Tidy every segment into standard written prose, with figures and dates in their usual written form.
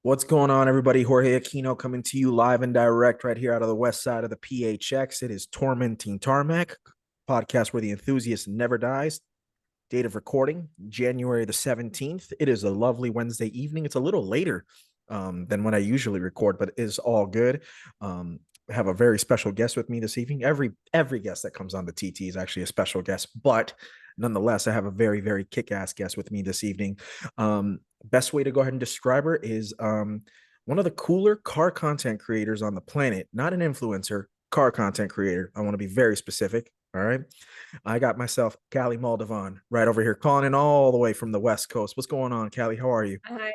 What's going on, everybody? Jorge Aquino coming to you live and direct right here out of the west side of the PHX. It is Tormenting Tarmac, podcast where the enthusiast never dies. Date of recording, January the 17th. It is a lovely Wednesday evening. It's a little later than when I usually record, but it is all good. I have a very special guest with me this evening. Every guest that comes on the TT is actually a special guest, but nonetheless, I have a very kick-ass guest with me this evening. Best way to go ahead and describe her is one of the cooler car content creators on the planet, not an influencer, car content creator. I want to be very specific. All right. I got myself Callie Moldavon right over here, calling in all the way from the West Coast. What's going on, Callie? How are you? Hi.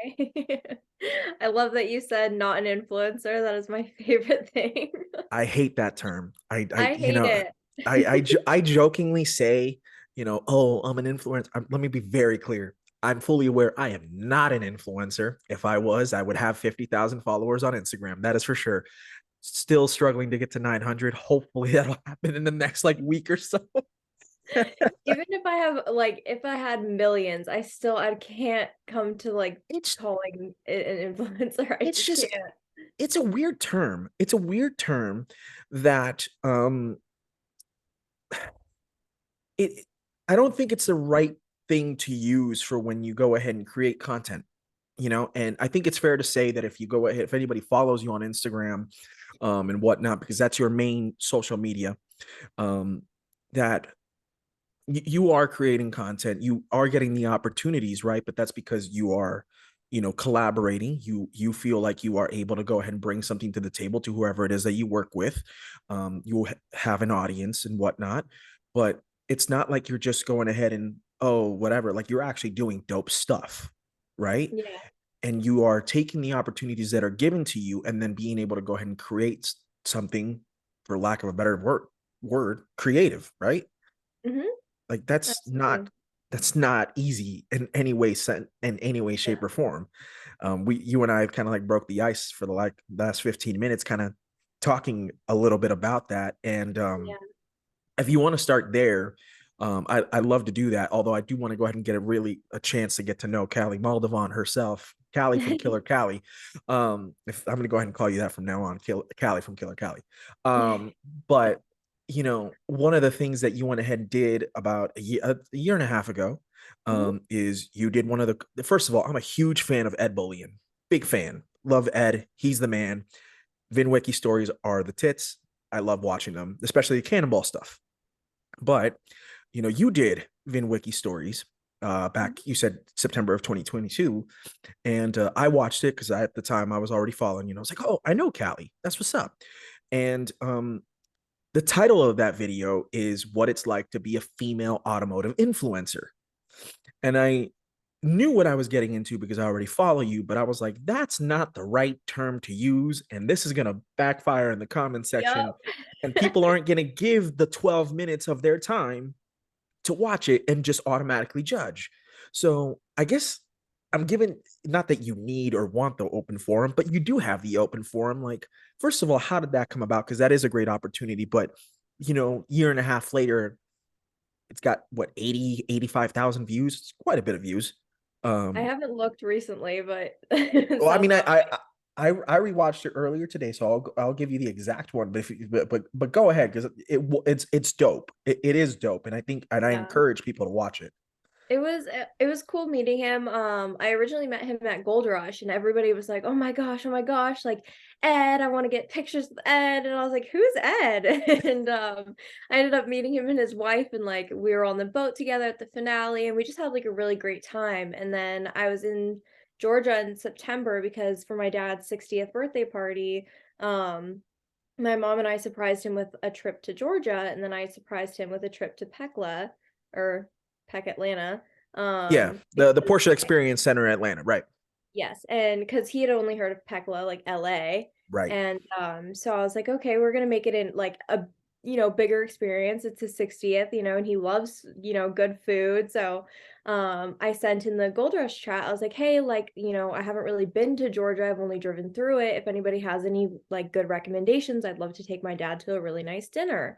I love that you said not an influencer. That is my favorite thing. I hate that term. I hate it. I jokingly say, oh, I'm an influencer. Let me be very clear. I'm fully aware I am not an influencer. If I was, I would have 50,000 followers on Instagram. That is for sure. Still struggling to get to 900. Hopefully that'll happen in the next like week or so. Even if I have if I had millions, I can't come to it's calling it an influencer. I it's just just can't. it's a weird term. It's a weird term that it I don't think it's the right thing to use for when you go ahead and create content, and I think it's fair to say that if you go ahead, if anybody follows you on Instagram and whatnot, because that's your main social media, um that you are creating content, you are getting the opportunities, right? But that's because you are collaborating. You feel like you are able to go ahead and bring something to the table to whoever it is that you work with. You have an audience and whatnot, but it's not like you're just going ahead and, oh, whatever, like you're actually doing dope stuff, right? Yeah. And you are taking the opportunities that are given to you and then being able to go ahead and create something, for lack of a better word, creative, right? Hmm. Like Absolutely. that's not easy in any way, in any way, Yeah. shape, or form. You and I kind of like broke the ice for the like last 15 minutes, kind of talking a little bit about that. And Yeah. if you want to start there, I love to do that. Although I do want to go ahead and get a chance to get to know Callie Moldavon herself, Callie from Killer Callie. If I'm going to go ahead and call you that from now on, Callie from Killer Callie. But one of the things that you went ahead and did about a year and a half ago, Mhm. is you did one of the. First of all, I'm a huge fan of Ed Bullion, big fan. Love Ed. He's the man. VinWiki stories are the tits. I love watching them, especially the cannonball stuff. But you did VinWiki stories back. You said September of 2022, and I watched it because at the time I was already following. I was like, oh, I know Callie. That's what's up. And the title of that video is "What It's Like to Be a Female Automotive Influencer," and I knew what I was getting into because I already follow you, but I was like, that's not the right term to use. And this is going to backfire in the comment section. Yep. And people aren't going to give the 12 minutes of their time to watch it and just automatically judge. So I guess I'm giving, not that you need or want the open forum, but you do have the open forum. Like, first of all, how did that come about? Because that is a great opportunity. But, year and a half later, it's got what, 85,000 views. It's quite a bit of views. I um haven't looked recently, but it well, I sounds mean, about right. I rewatched it earlier today, so I'll give you the exact one. But but go ahead, because it's dope. It is dope, and I Yeah. encourage people to watch it. It was cool meeting him. I originally met him at Gold Rush, and everybody was like, oh my gosh, like Ed, I want to get pictures with Ed." And I was like, "Who's Ed?" And I ended up meeting him and his wife, and like we were on the boat together at the finale, and we just had like a really great time. And then I was in Georgia in September because for my dad's 60th birthday party, um, my mom and I surprised him with a trip to Georgia, and then I surprised him with a trip to Pecla or Peck Atlanta. Yeah, the Because Porsche Experience Center in Atlanta, right? yes, and because he had only heard of Pecla, like LA. Right. And so I was like, okay, we're gonna make it in like a bigger experience. It's his 60th, and he loves, good food. So I sent in the Gold Rush chat. I was like, hey, like, I haven't really been to Georgia. I've only driven through it. If anybody has any like good recommendations, I'd love to take my dad to a really nice dinner.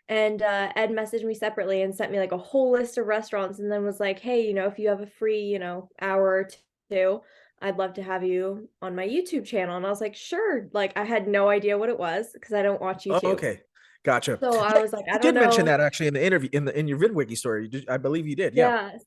And Ed messaged me separately and sent me like a whole list of restaurants and then was like, hey, if you have a free, hour or two, I'd love to have you on my YouTube channel. And I was like, sure. Like, I had no idea what it was because I don't watch Oh, YouTube. okay. Gotcha. So I Yeah, was like, I you don't did mention know. that actually in the interview in your VidWiki story. I believe you did. Yeah. Yeah.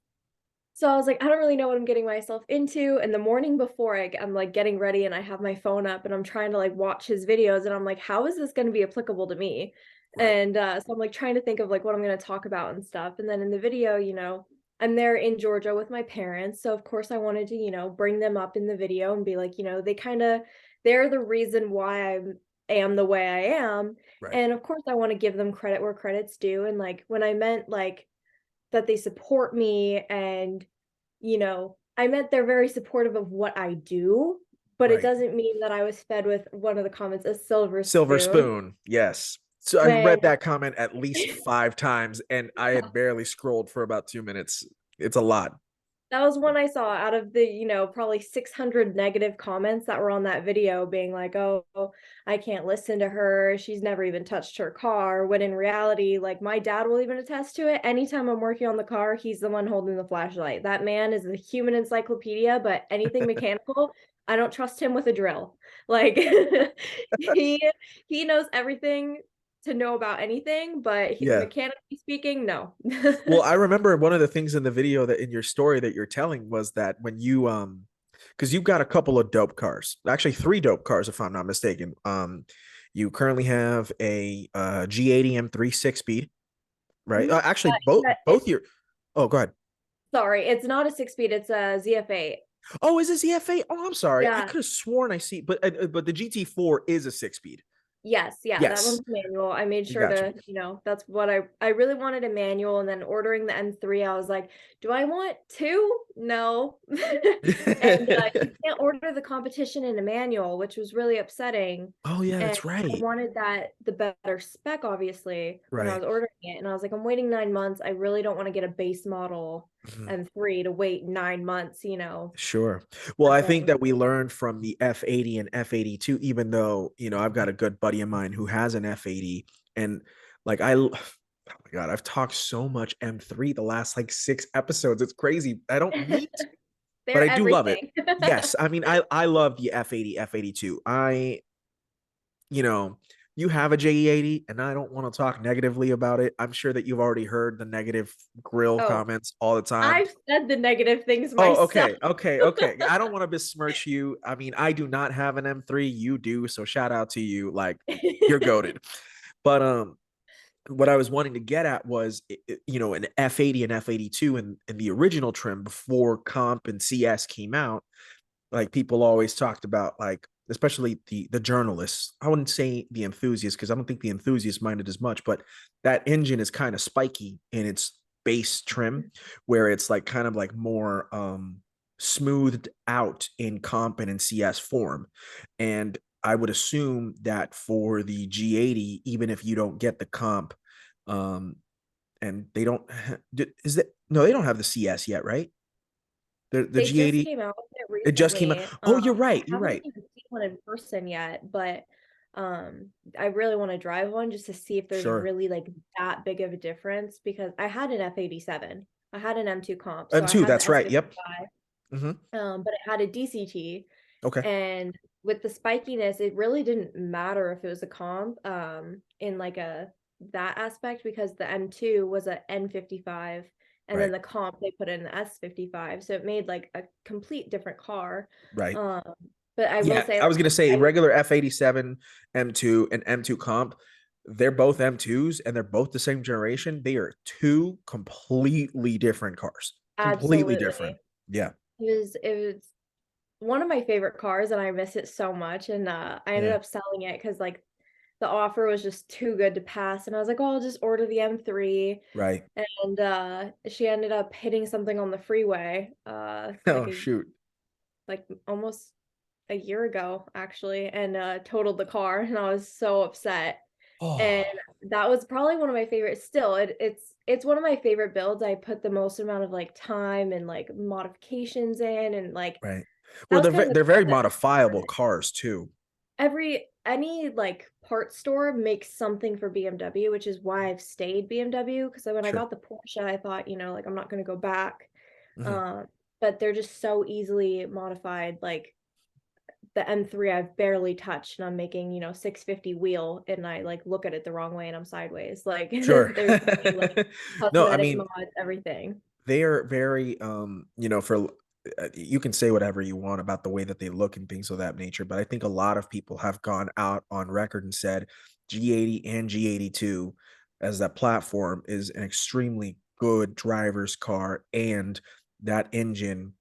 So I was like, I don't really know what I'm getting myself into. And the morning before I'm like getting ready and I have my phone up and I'm trying to like watch his videos and I'm like, how is this going to be applicable to me? Right. And so I'm like trying to think of like what I'm going to talk about and stuff. And then in the video, I'm there in Georgia with my parents. So of course I wanted to, bring them up in the video and be like, they're the reason why am the way I am. Right. And of course I want to give them credit where credit's due. And like when I meant like that they support me and I meant they're very supportive of what I do, but it Right. doesn't mean that I was fed with one of the comments, a silver Silver spoon. spoon. Yes. So I When read that comment at least 5 times and I had barely scrolled for about 2 minutes. It's a lot. that was one I saw out of the, probably 600 negative comments that were on that video being like, oh, I can't listen to her. She's never even touched her car. When in reality, like my dad will even attest to it. Anytime I'm working on the car, he's the one holding the flashlight. That man is the human encyclopedia, but anything mechanical, I don't trust him with a drill. Like he he knows everything to know about anything, but Yeah. mechanically speaking, no. Well, I remember one of the things in the video that in your story that you're telling was that when you because you've got a couple of dope cars, actually three dope cars if I'm not mistaken. You currently have a G80 M3 6 speed, right? Mhm. Actually, Yeah, both your. Oh, go ahead. sorry, it's not a 6-speed, it's a ZF8. Oh, is this EFA? Oh, I'm sorry. I Yeah. could have sworn I see, but the GT4 is a 6 speed. Yes, yeah, that Yes, one's manual. I made I sure got you. to, that's what I really wanted a manual, and then ordering the M3, I was like, "Do I want 2? No." And, you can't order the competition in a manual, which was really upsetting, Oh yeah, and that's I right. wanted the better spec, obviously, when I Right. was ordering it, and I was like, "I'm waiting 9 months, I really don't wanna get a base model Mhm. M3 to wait 9 months," Sure. Well, but I think then that we learned from the F80 and F82, even though, I've got a good buddy of mine who has an F80. And like, oh my God, I've talked so much M3 the last like 6 episodes. It's crazy. I don't need to, but they're I do love it. everything. Yes. I mean, I love the F80, F82. You know, you have a J80 and I don't want to talk negatively about it. I'm sure that you've already heard the negative grill Oh, comments all the time. I've said the negative things Oh, myself. okay, okay, okay. I don't want to besmirch you. I mean, I do not have an M3. You do, so shout out to you. Like, you're goaded. But what I was wanting to get at was, an F80 and F82 in the original trim before Comp and CS came out. Like people always talked about, like especially the journalists. I wouldn't say the enthusiasts because I don't think the enthusiasts minded as much, but that engine is kind of spiky in its base trim, where it's like kind of like more smoothed out in comp and in CS form. And I would assume that for the G80, even if you don't get the comp, um, and they don't, is that no, they don't have the CS yet, right? The They just G80, came out with it it just came out. recently. Oh, you're I right. You're haven't right. even seen one in person yet, but I really want to drive one just to see if there's Sure. really like that big of a difference because I had an F87. I had an M2 comp, so I M2, had the that's right. Yep. S55, Hmm. but it had a DCT. Okay. And with the spikiness, it really didn't matter if it was a comp in like that aspect because the M2 was a N55 and then Right. the comp they put in the S55. So it made like a complete different car. Right. Um, but I will Yeah. say I was like going to say I regular F87 M2 and M2 comp, they're both M2s and they're both the same generation. They are two completely different cars. Completely different. absolutely Yeah. it was one of my favorite cars and I miss it so much. And I ended Yeah. up selling it because like the offer was just too good to pass. And I was like, oh, I'll just order the M3. Right. And she ended up hitting something on the freeway Oh, shoot. like almost a year ago actually and totaled the car and I was so upset. And Oh, that was probably one of my favorites still. It's one of my favorite builds. I put the most amount of like time and like modifications in and like right. that Well, was kind of the they're car very that modifiable cars too. any like part store makes something for BMW, which is why I've stayed BMW because when I Sure. got the Porsche, I thought, like I'm not going to go back. Hmm. Um, but they're just so easily modified. Like the M3 I've barely touched, and I'm making, 650 wheel, and I like look at it the wrong way and I'm sideways. Like Sure. there's so many like No, I cosmetic mean, mods, everything. they are very for you can say whatever you want about the way that they look and things of that nature, but I think a lot of people have gone out on record and said G80 and G82 as that platform is an extremely good driver's car, and that engine,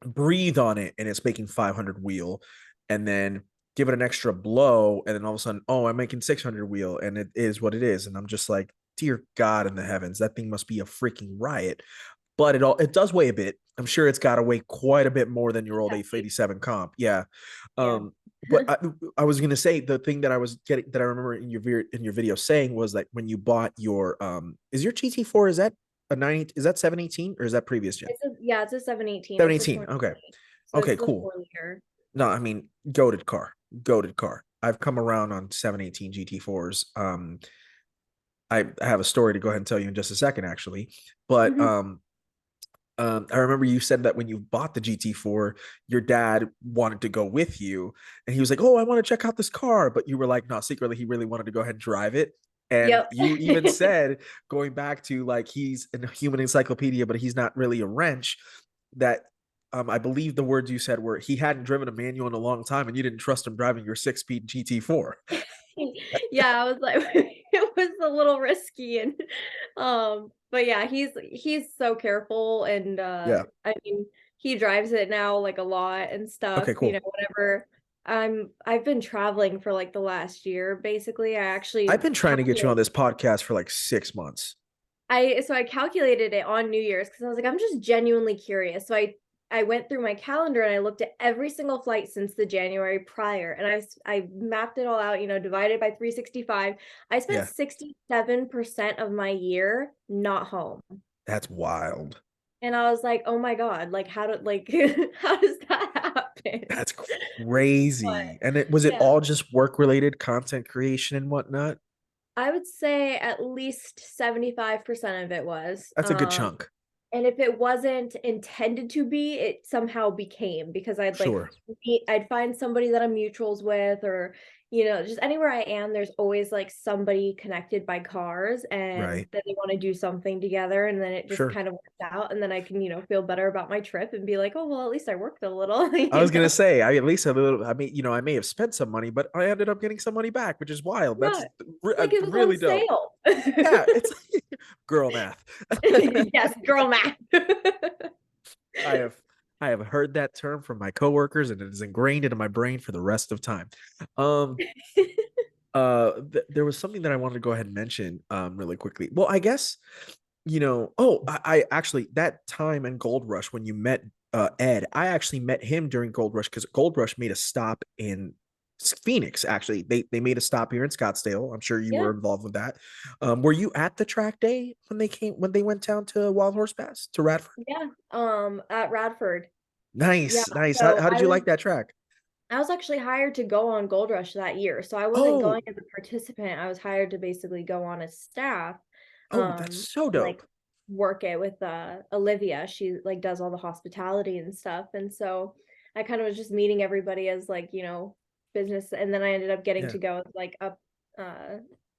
breathe on it and it's making 500 wheel, and then give it an extra blow and then all of a sudden, oh, I'm making 600 wheel, and it is what it is. And I'm just like, dear God in the heavens, that thing must be a freaking riot. But it does weigh a bit. I'm sure it's got to weigh quite a bit more than your old Heavy. 87 comp. Yeah. Yeah. But I was gonna say the thing that I was getting that I remember in your video saying was that when you bought your is your GT4, is that a 90, is that 718 or is that previous gen? It's a 718. It's a 718. Okay. 2020. So Okay, it's the cool. 4 liter. No, I mean, goated car. Goated car. I've come around on 718 GT4s. I have a story to go ahead and tell you in just a second, actually. But I remember you said that when you bought the GT4, your dad wanted to go with you, and he was like, "Oh, I want to check out this car," but you were like, "No." Secretly, he really wanted to go ahead and drive it. And Yep. you even said, going back to like he's a human encyclopedia, but he's not really a wrench. That I believe the words you said were he hadn't driven a manual in a long time, and you didn't trust him driving your 6-speed GT4. Yeah, I was like it was a little risky, and but yeah, he's so careful, and Yeah. I mean, he drives it now like a lot and stuff, Okay. Cool. whenever I've been traveling for like the last year basically. I I've actually been trying to get you on calculated this podcast for like 6 months. I calculated it on New Year's because I was like, I'm just genuinely curious. So I went through my calendar and I looked at every single flight since the January prior, and I mapped it all out, divided by 365. I spent Yeah, 67% of my year not home. that's wild. And I was like, "Oh my God, like how do like how does that happen?" That's But crazy. And it was it yeah, all just work related content creation and whatnot? I would say at least 75% of it was. That's a good chunk. And if it wasn't intended to be, it somehow became, because I'd like Sure. I'd find somebody that I'm mutuals with, or just anywhere I am, there's always like somebody connected by cars, and Right. then they want to do something together, and then it just Sure. kind of works out, and then I can, feel better about my trip and be like, oh well, at least I worked a little, I was gonna say, I at least a little. I mean, I may have spent some money, but I ended up getting some money back, which is wild. Yeah, That's it's like it was on really dope. sale. Yeah, it's girl math. Yes, girl math. I have I have heard that term from my coworkers, and it is ingrained into my brain for the rest of time. Um, there was something that I wanted to go ahead and mention really quickly. Well, I guess I actually, that time in Gold Rush when you met Ed, I actually met him during Gold Rush because Gold Rush made a stop in Phoenix. Actually, they made a stop here in Scottsdale. I'm sure you Yeah, were involved with that. Were you at the track day when they went down to Wild Horse Pass to Radford? yeah. At Radford. Yeah, Nice, nice. so How did you like that track? I was actually hired to go on Gold Rush that year. So I wasn't Oh, going as a participant. I was hired to basically go on as staff, oh, that's so and like dope. work it with Olivia. She like does all the hospitality and stuff. And so I kind of was just meeting everybody as like, business, and then I ended up getting Yeah, to go as like a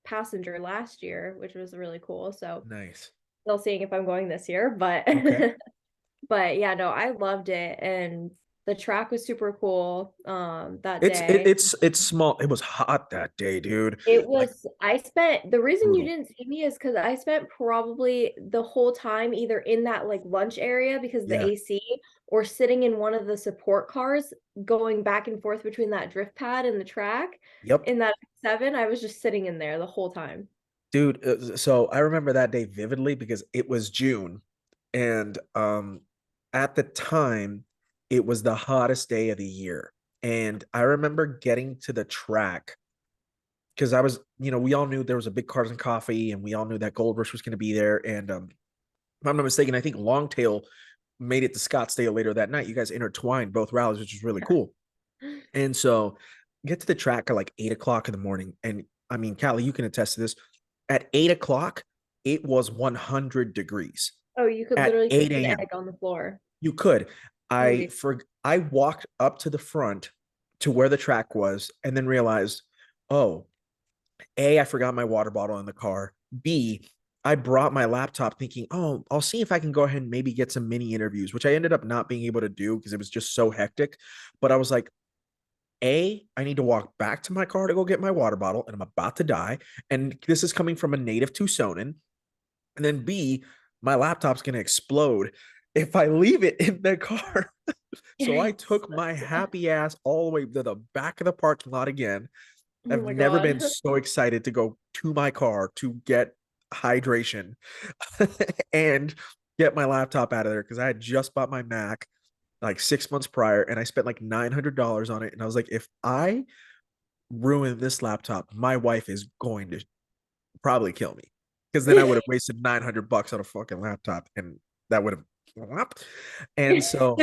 passenger last year, which was really cool. So nice. still seeing if I'm going this year, but Okay. but yeah, no, I loved it, and the track was super cool, that It's day. it's small. It was hot that day, dude. It Like was I spent the reason you brutal. didn't see me is because I spent probably the whole time either in that, like, lunch area because the Yeah. AC, or sitting in one of the support cars going back and forth between that drift pad and the track. Yep. In that 7, I was just sitting in there the whole time. Dude, so I remember that day vividly because it was June, and at the time it was the hottest day of the year. And I remember getting to the track because I was, we all knew there was a big Cars and Coffee, and we all knew that Gold Rush was going to be there. And if I'm not mistaken, I think Longtail made it to Scottsdale later that night. You guys intertwined both rallies, which was really cool. And so get to the track at like 8 o'clock in the morning. And I mean, Callie, you can attest to this. At 8 o'clock, it was 100 degrees Oh, you could at literally see 8 an a.m. egg on the floor. You could. That would be I walked up to the front to where the track was and then realized, oh, A, I forgot my water bottle in the car. B, I brought my laptop thinking, oh, I'll see if I can go ahead and maybe get some mini interviews, which I ended up not being able to do because it was just so hectic. But I was like, A, I need to walk back to my car to go get my water bottle, and I'm about to die. And this is coming from a native Tucsonan. And then B, my laptop's going to explode if I leave it in the car. So I Yes. took my happy ass all the way to the back of the parking lot again. Oh I've my never been God. so excited to go to my car to get hydration and get my laptop out of there because I had just bought my Mac like 6 months prior and I spent like $900 on it. And I was like, if I ruin this laptop, my wife is going to probably kill me because then I would have wasted $900 on a fucking laptop and that would have. And so,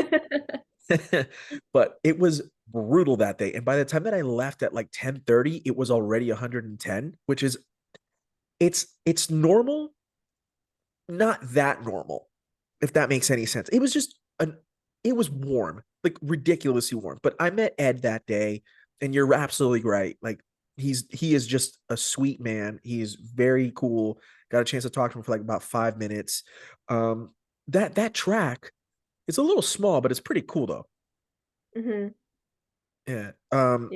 but it was brutal that day. And by the time that I left at like 10:30, it was already 110, which is it's normal, not that normal, if that makes any sense. It was just it was warm, like ridiculously warm. But I met Ed that day, and you're absolutely right. Like he is just a sweet man. He's very cool. Got a chance to talk to him for like about 5 minutes. Um, that track, it's a little small, but it's pretty cool though. Hmm. Yeah. Yeah.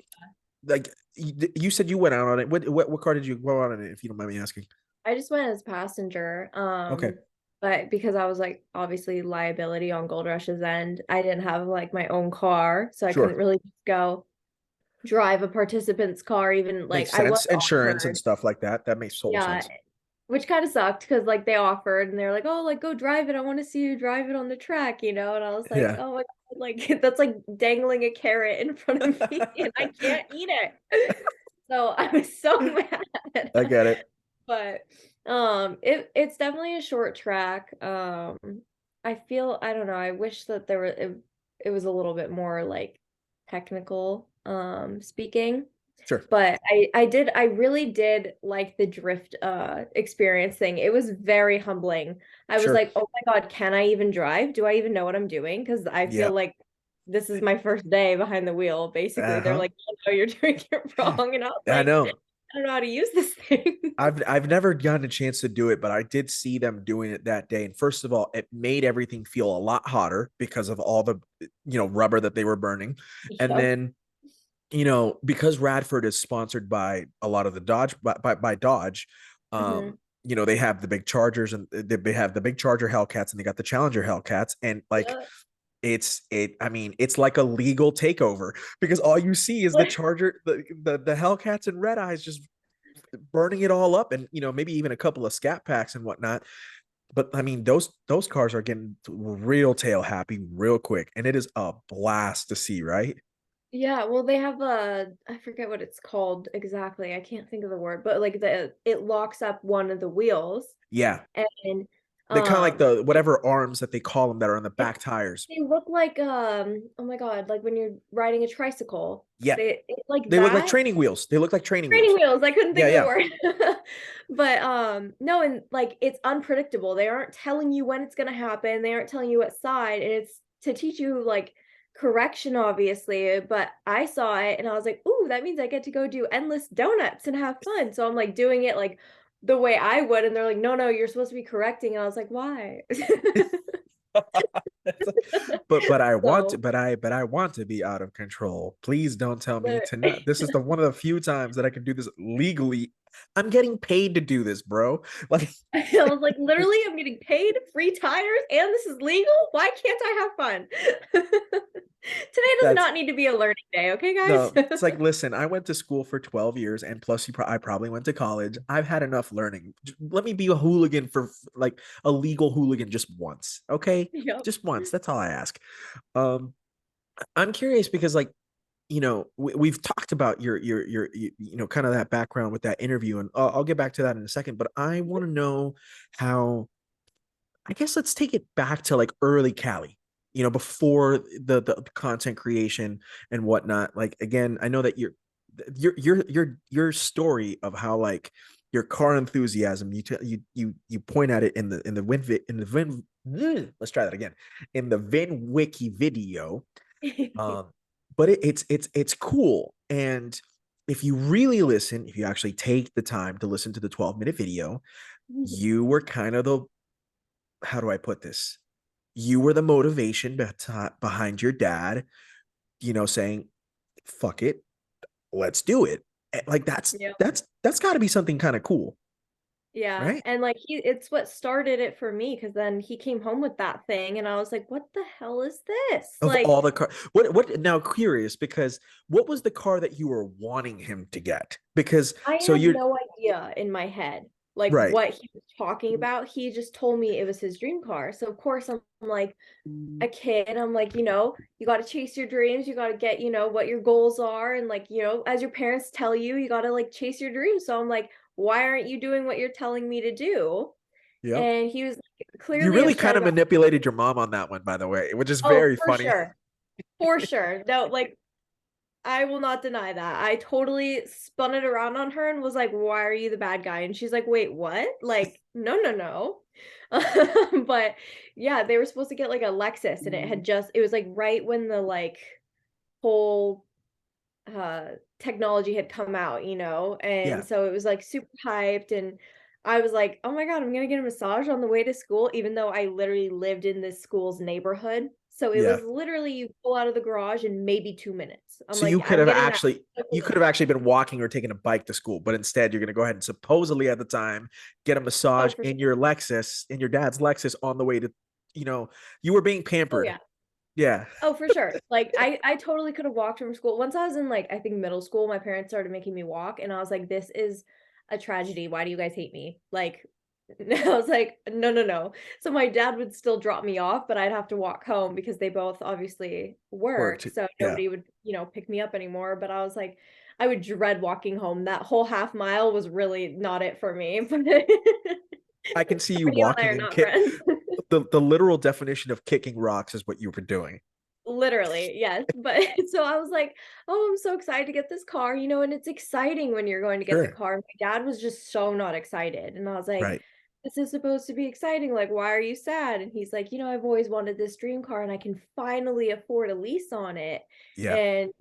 Like you said you went out on it. What car did you go out on it, if you don't mind me asking? I just went as passenger. Okay. But because I was like obviously liability on Gold Rush's end, I didn't have like my own car, so I couldn't Sure. really just go drive a participant's car. Even like Makes I was sense. Insurance and offered, stuff like that. That makes total yeah, sense. which kind of sucked because like they offered and they're like, oh, like go drive it. I want to see you drive it on the track, you know? And I was like, Yeah. oh my God, like that's like dangling a carrot in front of me and I can't eat it. So I was so mad. I get it. But it's definitely a short track. I feel I don't know, I wish that it was a little bit more like technical speaking. Sure. But I really did like the drift experience thing. It was very humbling. I was Sure. like, "Oh my God, can I even drive? Do I even know what I'm doing?" Because I feel Yeah. like this is my first day behind the wheel, basically. They're Uh-huh. like, "Oh, no, you're doing it wrong." And I was I like, know. I don't know how to use this thing. I've never gotten a chance to do it, but I did see them doing it that day. And first of all, it made everything feel a lot hotter because of all the rubber that they were burning. And Yep. then, because Radford is sponsored by a lot of the Dodge by Dodge, Hmm. they have the big Chargers and they have the big Charger Hellcats and they got the Challenger Hellcats. And like Yep. I mean, it's like a legal takeover because all you see is the Charger, the Hellcats and Red Eyes just burning it all up and maybe even a couple of scat packs and whatnot. But I mean, those cars are getting real tail happy real quick, and it is a blast to see, right? Yeah, well, they have I forget what it's called exactly. I can't think of the word, but like it locks up one of the wheels Yeah, and they kind of like um the whatever arms that they call them that are on the it, back tires. they look like oh my God, like when you're riding a tricycle. Yeah, It's like they look like that. training wheels. They look like training Training wheels. wheels. I couldn't Yeah, think of the yeah. word. But no, and like it's unpredictable. They aren't telling you when it's gonna happen. They aren't telling you what side, and it's to teach you like correction, obviously. But I saw it and I was like, ooh, that means I get to go do endless donuts and have fun. So I'm like doing it like the way I would, and they're like, no, no, you're supposed to be correcting. And I was like, why? But I want to, So, but I want to be out of control. Please don't tell me but to not. This is the one of the few times that I can do this legally. I'm getting paid to do this, bro. Like I was like, literally, I'm getting paid free tires and this is legal. Why can't I have fun? Today does that's not need to be a learning day, okay, guys? no. It's like, listen, I went to school for 12 years, and plus, I probably went to college. I've had enough learning. Let me be a hooligan for like a legal hooligan just once, okay? Yep. Just once. That's all I ask. Um, I'm curious because like we've talked about your kind of that background with that interview and I'll get back to that in a second, but I want to know how, I guess let's take it back to like early Cali, before the content creation and whatnot. Like again, I know that your story of how like your car enthusiasm, you point at it in the let's try that again. In the Vin Wiki video. Um, but it's cool. And if you really listen, if you actually take the time to listen to the 12-minute video, you were kind of the, how do I put this? You were the motivation behind your dad, saying, fuck it, let's do it. Like Yeah. that's got to be something kind of cool, Yeah, right? and, like, it's what started it for me because then he came home with that thing, and I was like, "What the hell is this?" Of Like, all the car, what now, curious, because what was the car that you were wanting him to get? Because I so had you're no idea in my head, like, right. what he was talking about. He just told me it was his dream car, so, of course, I'm like a kid, I'm like, "You gotta chase your dreams, you gotta get, what your goals are, and, like, as your parents tell you, you gotta, like, chase your dreams." So I'm like, "Why aren't you doing what you're telling me to do?" Yep. And he was, like, You clearly really upset kind of about. manipulated your mom on that one, by the way, which is Oh, very for funny. sure. For sure. No, like, I will not deny that. I totally spun it around on her and was like, "Why are you the bad guy?" And she's like, "Wait, what?" Like, "No, no, no." But yeah, they were supposed to get like a Lexus and it was like right when the like whole uh technology had come out, and Yeah, so it was like super hyped and I was like, "Oh my God, I'm gonna get a massage on the way to school," even though I literally lived in this school's neighborhood. So it yeah. was literally you pull out of the garage in maybe 2 minutes. I'm So you like, could I'm have getting that actually quick you could have massage. actually been walking or taking a bike to school, but instead you're going to go ahead and supposedly at the time get a Oh, massage for in sure. your Lexus, in your dad's Lexus on the way to, you know, you were being Oh pampered. yeah. Yeah, Oh, for sure. Like I totally could have walked from school. Once I was in like I think middle school, my parents started making me walk and I was like, "This is a tragedy. Why do you guys hate me?" Like I was like, "No, no, no." So my dad would still drop me off, but I'd have to walk home because they both obviously work, worked. so Yeah. nobody would, pick me up anymore, but I was like I would dread walking home. That whole half mile was really not it for me, but I can see you you and I walking are and not kick friends. the literal definition of kicking rocks is what you were doing. Literally, yes, but so I was like, "Oh, I'm so excited to get this car," and it's exciting when you're going to get the Sure. car, and my dad was just so not excited, and I was like, Right. "This is supposed to be exciting, like, why are you sad?" And he's like, I've always wanted this dream car, and I can finally afford a lease on it," Yeah. and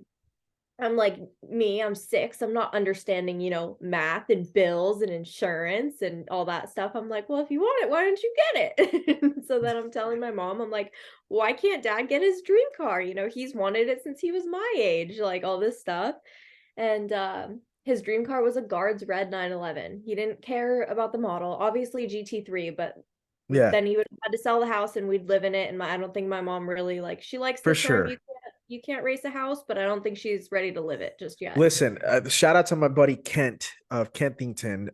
I'm like me, I'm 6, I'm not understanding, math and bills and insurance and all that stuff. I'm like, "Well, if you want it, why don't you get it?" And so then I'm telling my mom, I'm like, "Why can't dad get his dream car? He's wanted it since he was my age," like all this stuff. And his dream car was a Guards Red 911. He didn't care about the model, obviously GT3, but Yeah, then he would have had to sell the house and we'd live in it. And I don't think my mom really like she likes for the term sure. you can't race a house, but I don't think she's ready to live it just yet. Listen, shout out to my buddy Kent of Kentington,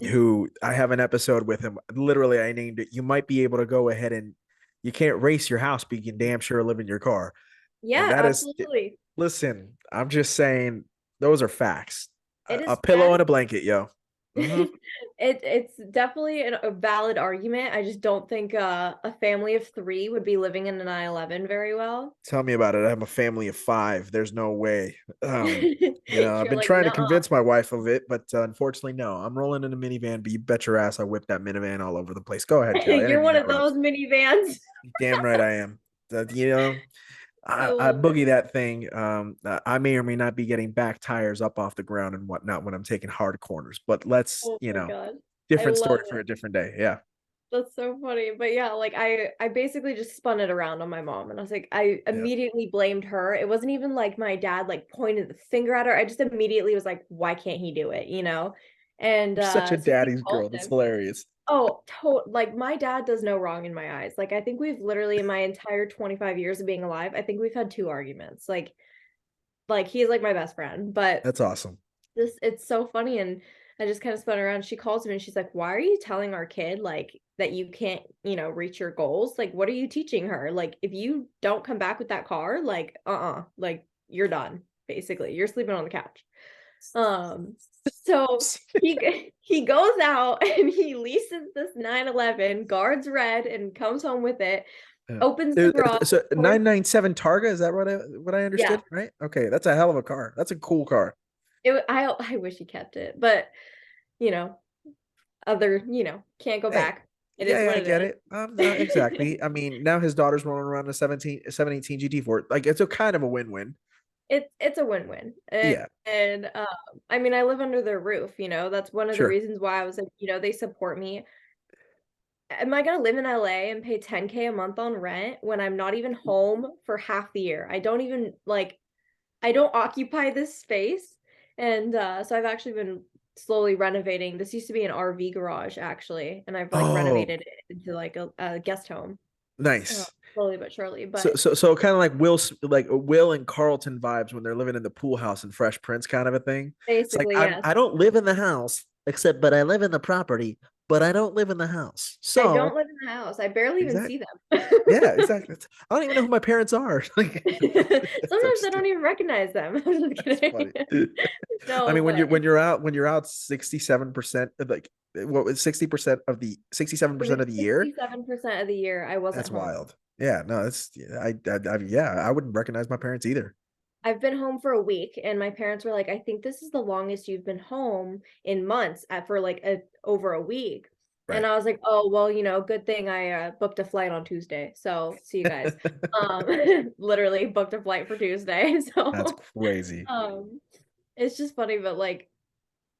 who I have an episode with him. Literally, I named it. You might be able to go ahead and you can't race your house, but you can damn sure live in your car. And Yeah, that is, absolutely. listen, I'm just saying, those are facts. It A is pillow fact. and a blanket, yo. Hmm. It's definitely a valid argument. I just don't think a family of 3 would be living in a 911 very well. Tell me about it. I have a family of 5. There's no way. I've You're been like, trying to "Nuh-uh." convince my wife of it, but unfortunately, no. I'm rolling in a minivan, but you bet your ass I whip that minivan all over the place. Go ahead, Kelly. I You're didn't mean one to of interrupt. those minivans. Damn right I am. You know, I I love it. boogie that thing. I may or may not be getting back tires up off the ground and whatnot when I'm taking hard corners, but let's, Oh my god. I different love story for it. a different day. Yeah. That's so funny. But yeah, like I basically just spun it around on my mom and I was like I Yeah. immediately blamed her. It wasn't even like my dad like pointed the finger at her. I just immediately was like, "Why can't he do it?" And You're such a so she daddy's called girl. That's him. hilarious. Oh, like my dad does no wrong in my eyes. Like I think we've literally in my entire 25 years of being alive, I think we've had 2 arguments. Like he's like my best friend, but That's awesome. this it's so funny and I just kind of spun around. She calls me and she's like, "Why are you telling our kid like that you can't, reach your goals? Like what are you teaching her? Like if you don't come back with that car, like like you're done, basically. You're sleeping on the couch." Um so he goes out and he leases this 911 Guards Red and comes home with it, Yeah. opens the garage So door. 997 Targa, is that what I Yeah. understood? Right? Okay, that's a hell of a car. That's a cool car. I wish he kept it, but you know, can't go Hey, back. It is Yeah, yeah, what I it get is. it. Exactly. I mean, now his daughter's rolling around a 718 GT4. Like, it's a kind of a win-win. It's a win-win. Yeah, And I mean, I live under their roof, that's one of the sure. reasons why I was like, they support me. Am I gonna live in LA and pay 10K a month on rent when I'm not even home for half the year? I don't even like I don't occupy this space. And so I've actually been slowly renovating. This used to be an RV garage actually, and I've like Oh, renovated it into like a guest home. nice. Slowly but surely. So, But so kind of like Will and Carlton vibes when they're living in the pool house in Fresh Prince, kind of a thing. It's like basically, yes. I don't live in the house, except but I live in the property, but I don't live in the house. I don't So live in the house. I barely even exactly, see them. yeah, exactly. I don't even know who my parents are. Like, I'm Sometimes I just don't kidding. even recognize them. I'm just That's kidding. funny. I No, mean, but when you're out 67%, like what was 60% of the it was 67% of the year, 67% of the year I wasn't that's home. wild. Yeah, no, that's yeah, I wouldn't recognize my parents either. I've been home for a week, and my parents were like, "I think this is the longest you've been home in months for like over a week." And Right. I was like, "Oh, well, good thing I booked a flight on Tuesday. So see you guys." Um, literally booked a flight for Tuesday. That's So, crazy. um, it's just funny, but like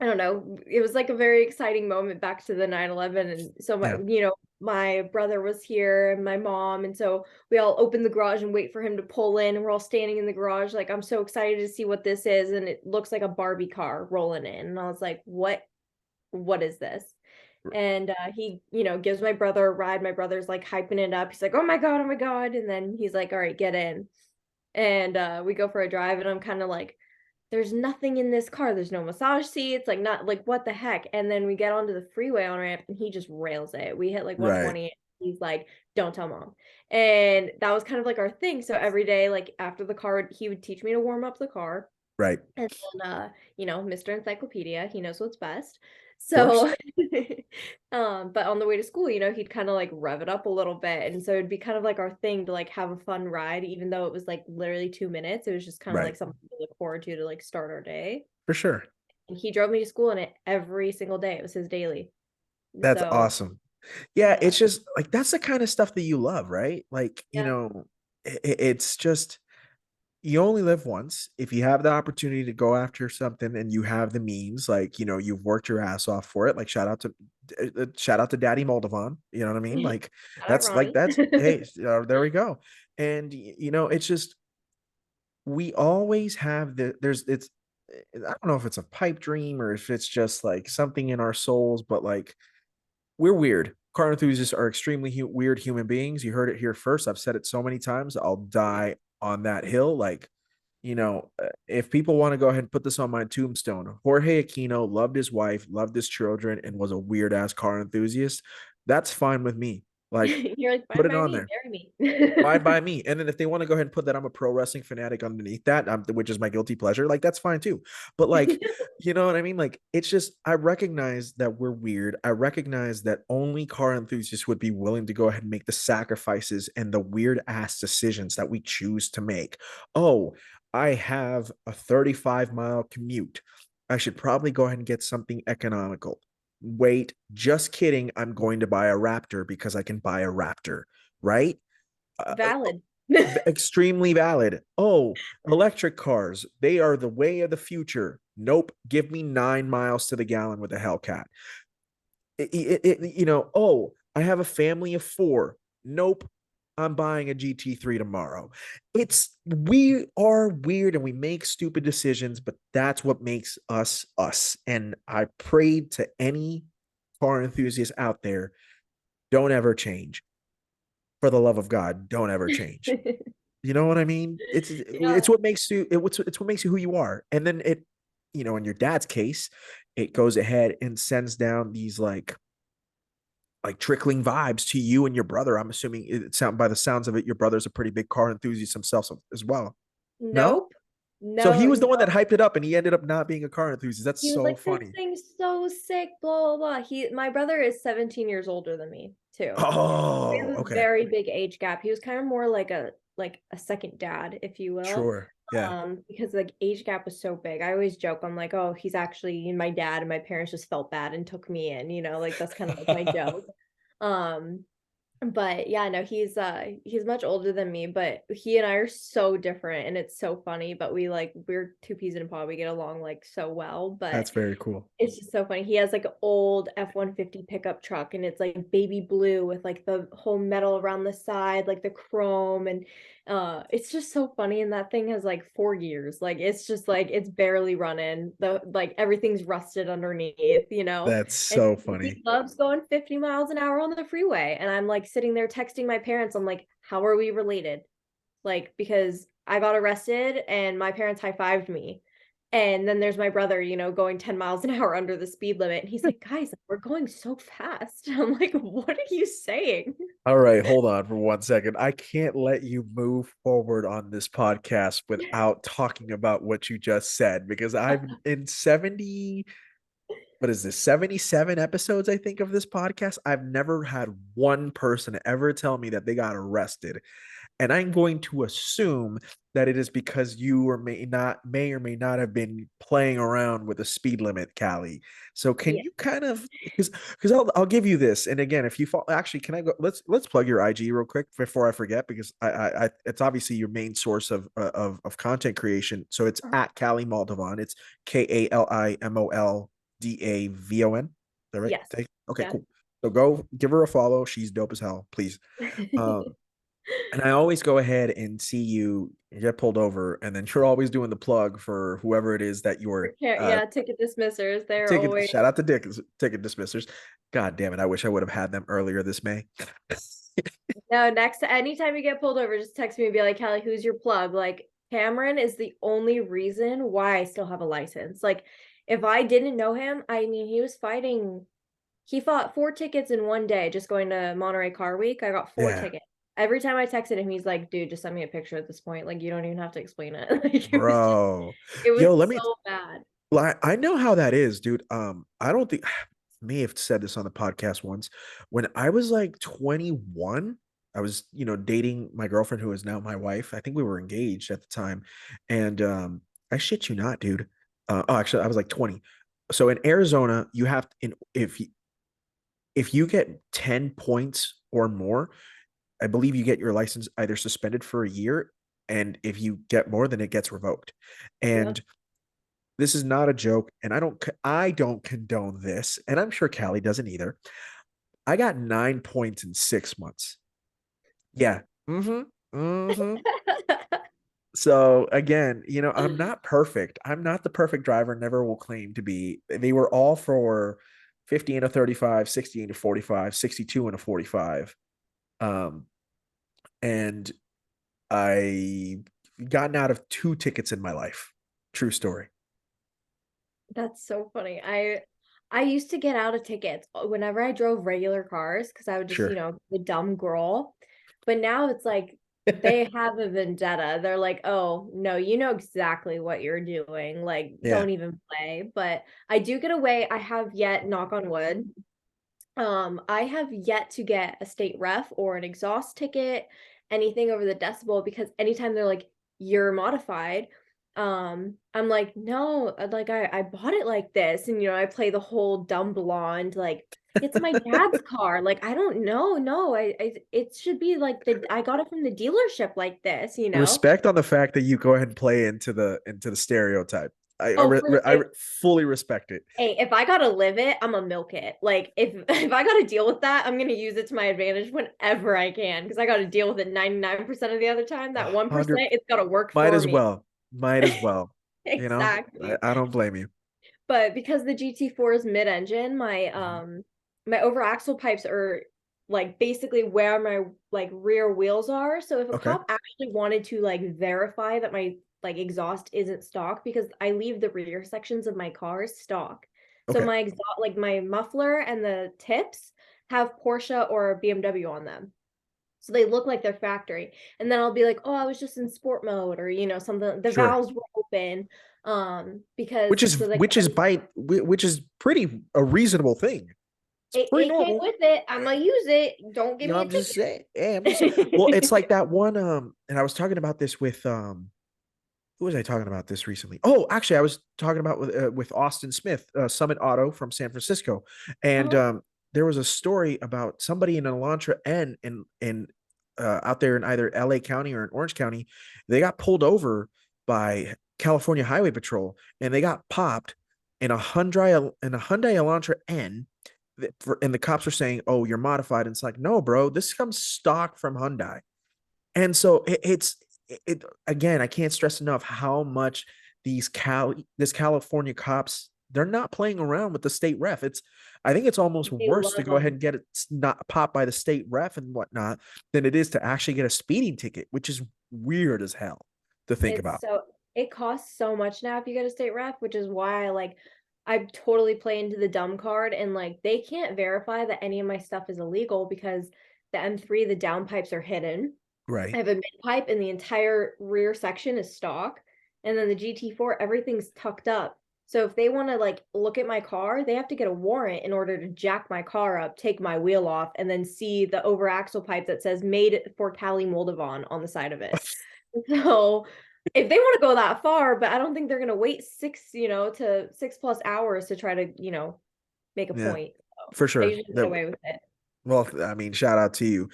I don't know. It was like a very exciting moment back to the 9/11, and so Yeah. my brother was here and my mom, and so we all opened the garage and wait for him to pull in, and we're all standing in the garage like I'm so excited to see what this is, and it looks like a Barbie car rolling in, and I was like, what is this? And he, gives my brother a ride. My brother's like hyping it up. He's like, "Oh my God, oh my God." And then he's like, "All right, get in." And we go for a drive, and I'm kind of like, there's nothing in this car. There's no massage seats, like not like what the heck. And then we get onto the freeway on ramp and he just rails it. We hit like Right. 120. He's like, "Don't tell mom." And that was kind of like our thing. So every day, like after the car, he would teach me to warm up the car. Right. Of And then Mr. Encyclopedia, he knows what's best. course. So but on the way to school, he'd kind of like rev it up a little bit. And so it'd be kind of like our thing to like have a fun ride, even though it was like literally 2 minutes. It was just kind of Right. like something to look forward to like start our day. For sure. And he drove me to school in it every single day. It was his daily. That's So awesome. Yeah, yeah. it's just like that's the kind of stuff that you love, right? Like, Yeah. it's just you only live once. If you have the opportunity to go after something and you have the means, like, you've worked your ass off for it. Like, shout out to Daddy Moldavon. You know what I mean? Like, Shout out Ronnie. that's hey, there we go. And it's just we always have it's I don't know if it's a pipe dream or if it's just like something in our souls, but like we're weird. Car enthusiasts are extremely weird human beings. You heard it here first. I've said it so many times. I'll die on that hill. Like, if people want to go ahead and put this on my tombstone, Jorge Aquino loved his wife, loved his children, and was a weird ass car enthusiast. That's fine with me. Like, You're like, put fine it by on me, there. marry me. Fine by me. And then if they want to go ahead and put that I'm a pro wrestling fanatic underneath that, which is my guilty pleasure, like that's fine too. But like, you know what I mean? Like, it's just I recognize that we're weird. I recognize that only car enthusiasts would be willing to go ahead and make the sacrifices and the weird ass decisions that we choose to make. Oh, I have a 35-mile commute. I should probably go ahead and get something economical. Wait, just kidding. I'm going to buy a Raptor because I can buy a Raptor, right? Valid. Extremely valid. Oh, electric cars, they are the way of the future. Nope. Give me 9 miles to the gallon with a Hellcat. Oh, I have a family of four. Nope. I'm buying a GT3 tomorrow. We are weird and we make stupid decisions, but that's what makes us us. And I prayed to any car enthusiast out there, don't ever change. For the love of God, don't ever change. You know what I mean? Yeah. It's what makes you it's what makes you who you are. And then in your dad's case, it goes ahead and sends down these like trickling vibes to you and your brother. I'm assuming by the sounds of it, your brother's a pretty big car enthusiast himself as well. No? Nope. So he No, was the one that no. hyped it up and he ended up not being a car enthusiast. That's He was so like, "This funny. thing's so sick, blah, blah, blah." My brother is 17 years older than me, too. We Oh, have a okay. very big age gap. He was kind of more like a second dad, if you will. Sure. Yeah. Because the age gap was so big. I always joke, I'm like, "Oh, he's actually my dad, and my parents just felt bad and took me in," like that's kind of like my joke. Um, but yeah, no, he's much older than me, but he and I are so different and it's so funny, but we're two peas in a pod. We get along like so well, but That's very cool. it's just so funny. He has like an old F-150 pickup truck and it's like baby blue with like the whole metal around the side, like the chrome, and it's just so funny. And that thing has like 4 years. Like it's just like it's barely running. Like everything's rusted underneath, you know? That's And so he funny. loves going 50 miles an hour on the freeway. And I'm like sitting there texting my parents. I'm like, how are we related? Like, because I got arrested and my parents high-fived me. And then there's my brother, going 10 miles an hour under the speed limit. And he's like, guys, we're going so fast. I'm like, what are you saying? All right, hold on for 1 second. I can't let you move forward on this podcast without talking about what you just said because I've in 70, what is this, 77 episodes, I think, of this podcast. I've never had one person ever tell me that they got arrested. And I'm going to assume that it is because you may or may not have been playing around with the speed limit, Callie. So can Yeah. you kind of because I'll give you this. And again, if you fall actually, can I go let's plug your IG real quick before I forget because I it's obviously your main source of content creation. So it's at Callie Moldavon. It's KALIMOLDAVON. Is that right? Yes. Okay, Yeah. cool. So go give her a follow. She's dope as hell, please. Um, and I always go ahead and see you get pulled over, and then you're always doing the plug for whoever it is that you're Yeah, ticket dismissers. They're ticket. always Shout out to Dick ticket dismissers. God damn it! I wish I would have had them earlier this May. no, next anytime you get pulled over, just text me and be like, Callie, who's your plug? Like Cameron is the only reason why I still have a license. Like if I didn't know him, I mean he fought 4 tickets in one day just going to Monterey Car Week. I got four Yeah, tickets. Every time I texted him, he's like, dude, just send me a picture at this point. Like, you don't even have to explain it. Like, bro. it was Yo, let me. so bad. I know how that is, dude. I don't think may have said this on the podcast once. When I was like 21, I was, dating my girlfriend who is now my wife. I think we were engaged at the time. And I shit you not, dude. Oh, actually, I was like 20. So in Arizona, you have in if you get 10 points or more, I believe you get your license either suspended for a year, and if you get more, then it gets revoked. Yep. And this is not a joke, and I don't condone this, and I'm sure Callie doesn't either. I got 9 points in 6 months. Yeah. Mm-hmm. Mm-hmm. So again, I'm not perfect. I'm not the perfect driver, never will claim to be. They were all for 50 and a 35, 60 and a 45, 62 and a 45. Um, and I gotten out of 2 tickets in my life. True story. That's so funny. I used to get out of tickets whenever I drove regular cars because I would just, Sure. the dumb girl. But now it's like they have a vendetta. They're like, "Oh, no, you know exactly what you're doing. Like, Yeah. don't even play." But I do get away. I have yet, knock on wood, I have yet to get a state ref or an exhaust ticket, anything over the decibel, because anytime they're like, you're modified, I'm like, no, like I bought it like this. And I play the whole dumb blonde, like it's my dad's car. Like, I don't know. No, it should be like I got it from the dealership like this. Respect on the fact that you go ahead and play into the stereotype. Oh, for I fully respect it. Hey, if I gotta live it, I'm gonna milk it. Like if if I gotta deal with that, I'm gonna use it to my advantage whenever I can because I gotta deal with it 99% of the other time. That 100 1%, it's gotta work might for as me. well. Might as well. Exactly. I don't blame you. But because the GT4 is mid-engine, Mhm. my over axle pipes are like basically where my like rear wheels are. So if a Okay. cop actually wanted to like verify that my like exhaust isn't stock, because I leave the rear sections of my cars stock. So Okay. my exhaust, like my muffler and the tips have Porsche or BMW on them. So they look like they're factory. And then I'll be like, oh, I was just in sport mode, or something. The Sure. valves were open. Because so they Which is pretty a reasonable thing. It's pretty it came normal. with it. I'm gonna use it. Don't give me a I'm just ticket. saying. Yeah, I'm just saying. Well, it's like that one. And I was talking about this with who was I talking about this recently? Oh, actually, I was talking about with Austin Smith, Summit Auto from San Francisco, and Uh-huh. there was a story about somebody in an Elantra N in out there in either LA County or in Orange County. They got pulled over by California Highway Patrol and they got popped in a Hyundai Elantra N. And the cops were saying, "Oh, you're modified." And it's like, no, bro, this comes stock from Hyundai. And so it again, I can't stress enough how much this California cops, they're not playing around with the state ref. I think it's almost They worse to love go ahead them. and get it not popped by the state ref and whatnot than it is to actually get a speeding ticket, which is weird as hell to think It's about. so it costs so much now if you get a state ref, which is why I totally play into the dumb card and like they can't verify that any of my stuff is illegal because the M3, the downpipes are hidden. I Right. have a mid pipe and the entire rear section is stock. And then the GT4, everything's tucked up. So if they want to like look at my car, they have to get a warrant in order to jack my car up, take my wheel off, and then see the over axle pipe that says made for Cali Moldavon on the side of it. So if they want to go that far, but I don't think they're gonna wait to 6+ hours to try to, make a Yeah, point. So for they sure. usually get That away with it. Well, I mean, shout out to you.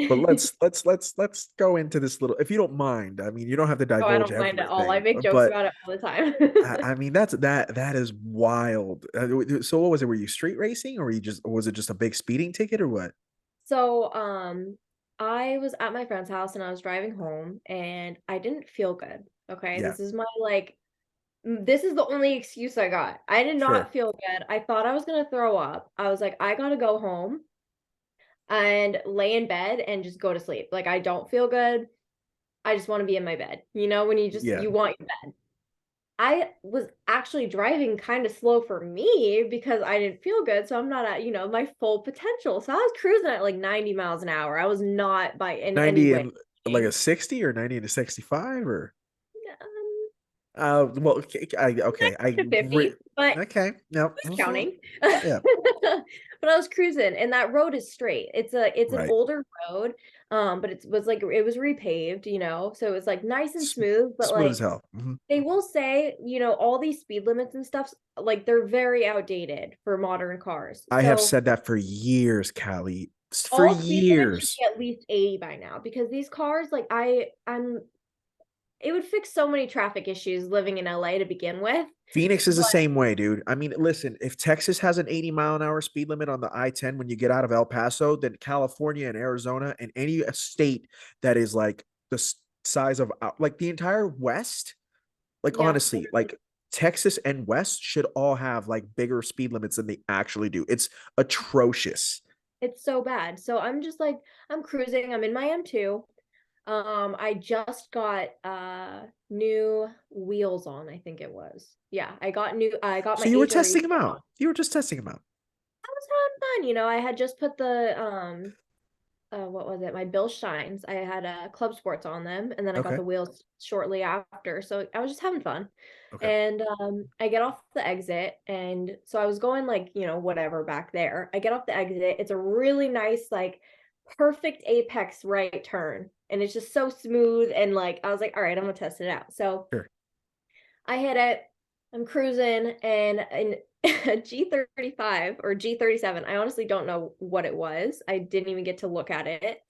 But let's go into this little, if you don't mind. I mean, you don't have to Oh, I divulge don't mind at all. I everything, make jokes but about it all the time. I mean that is wild. So what was it? Were you street racing, or was it just a big speeding ticket, or what? So, I was at my friend's house and I was driving home and I didn't feel good. Okay, Yeah, this is the only excuse I got. I did sure. not feel good. I thought I was gonna throw up. I was like, I gotta go home and lay in bed and just go to sleep. Like, I don't feel good. I just want to be in my bed. You know, when Yeah, you want your bed. I was actually driving kind of slow for me because I didn't feel good. So I'm not at, my full potential. So I was cruising at like 90 miles an hour. I was not by in any 90 way. and like a 60 or 90 to 65 or Um, well, okay, 90 to 50, but okay, no, who's counting? yeah, But I was cruising and that road is straight. It's an right, older road. But it was like it was repaved, so it was like nice and S- smooth, but smooth as like hell. Mhm. they will say, all these speed limits and stuff, like they're very outdated for modern cars. I have So said that for years, Callie, for all speed limits should years. be at least 80 by now because these cars, like it would fix so many traffic issues living in LA to begin with. Phoenix is the But same way, dude. I mean, listen, if Texas has an 80-mile-an-hour speed limit on the I-10 when you get out of El Paso, then California and Arizona and any state that is like the size of like the entire West, like yeah, honestly, like Texas and West should all have like bigger speed limits than they actually do. It's atrocious. it's so bad. So I'm just like I'm cruising. I'm in my M2. I just got new wheels on, I think it was. Yeah, I got So my you were A30 testing them on. out. You were just testing them out. I was having fun, I had just put the what was it? My Bill Shines. I had Club Sports on them, and then I got Okay. the wheels shortly after. So I was just having fun. Okay. And I get off the exit, and so I was going like, whatever back there. I get off the exit. It's a really nice, like perfect apex right turn. And it's just so smooth. And like I was like, all right, I'm gonna test it out. So Sure. I hit it. I'm cruising and a G35 or G37. I honestly don't know what it was. I didn't even get to look at it.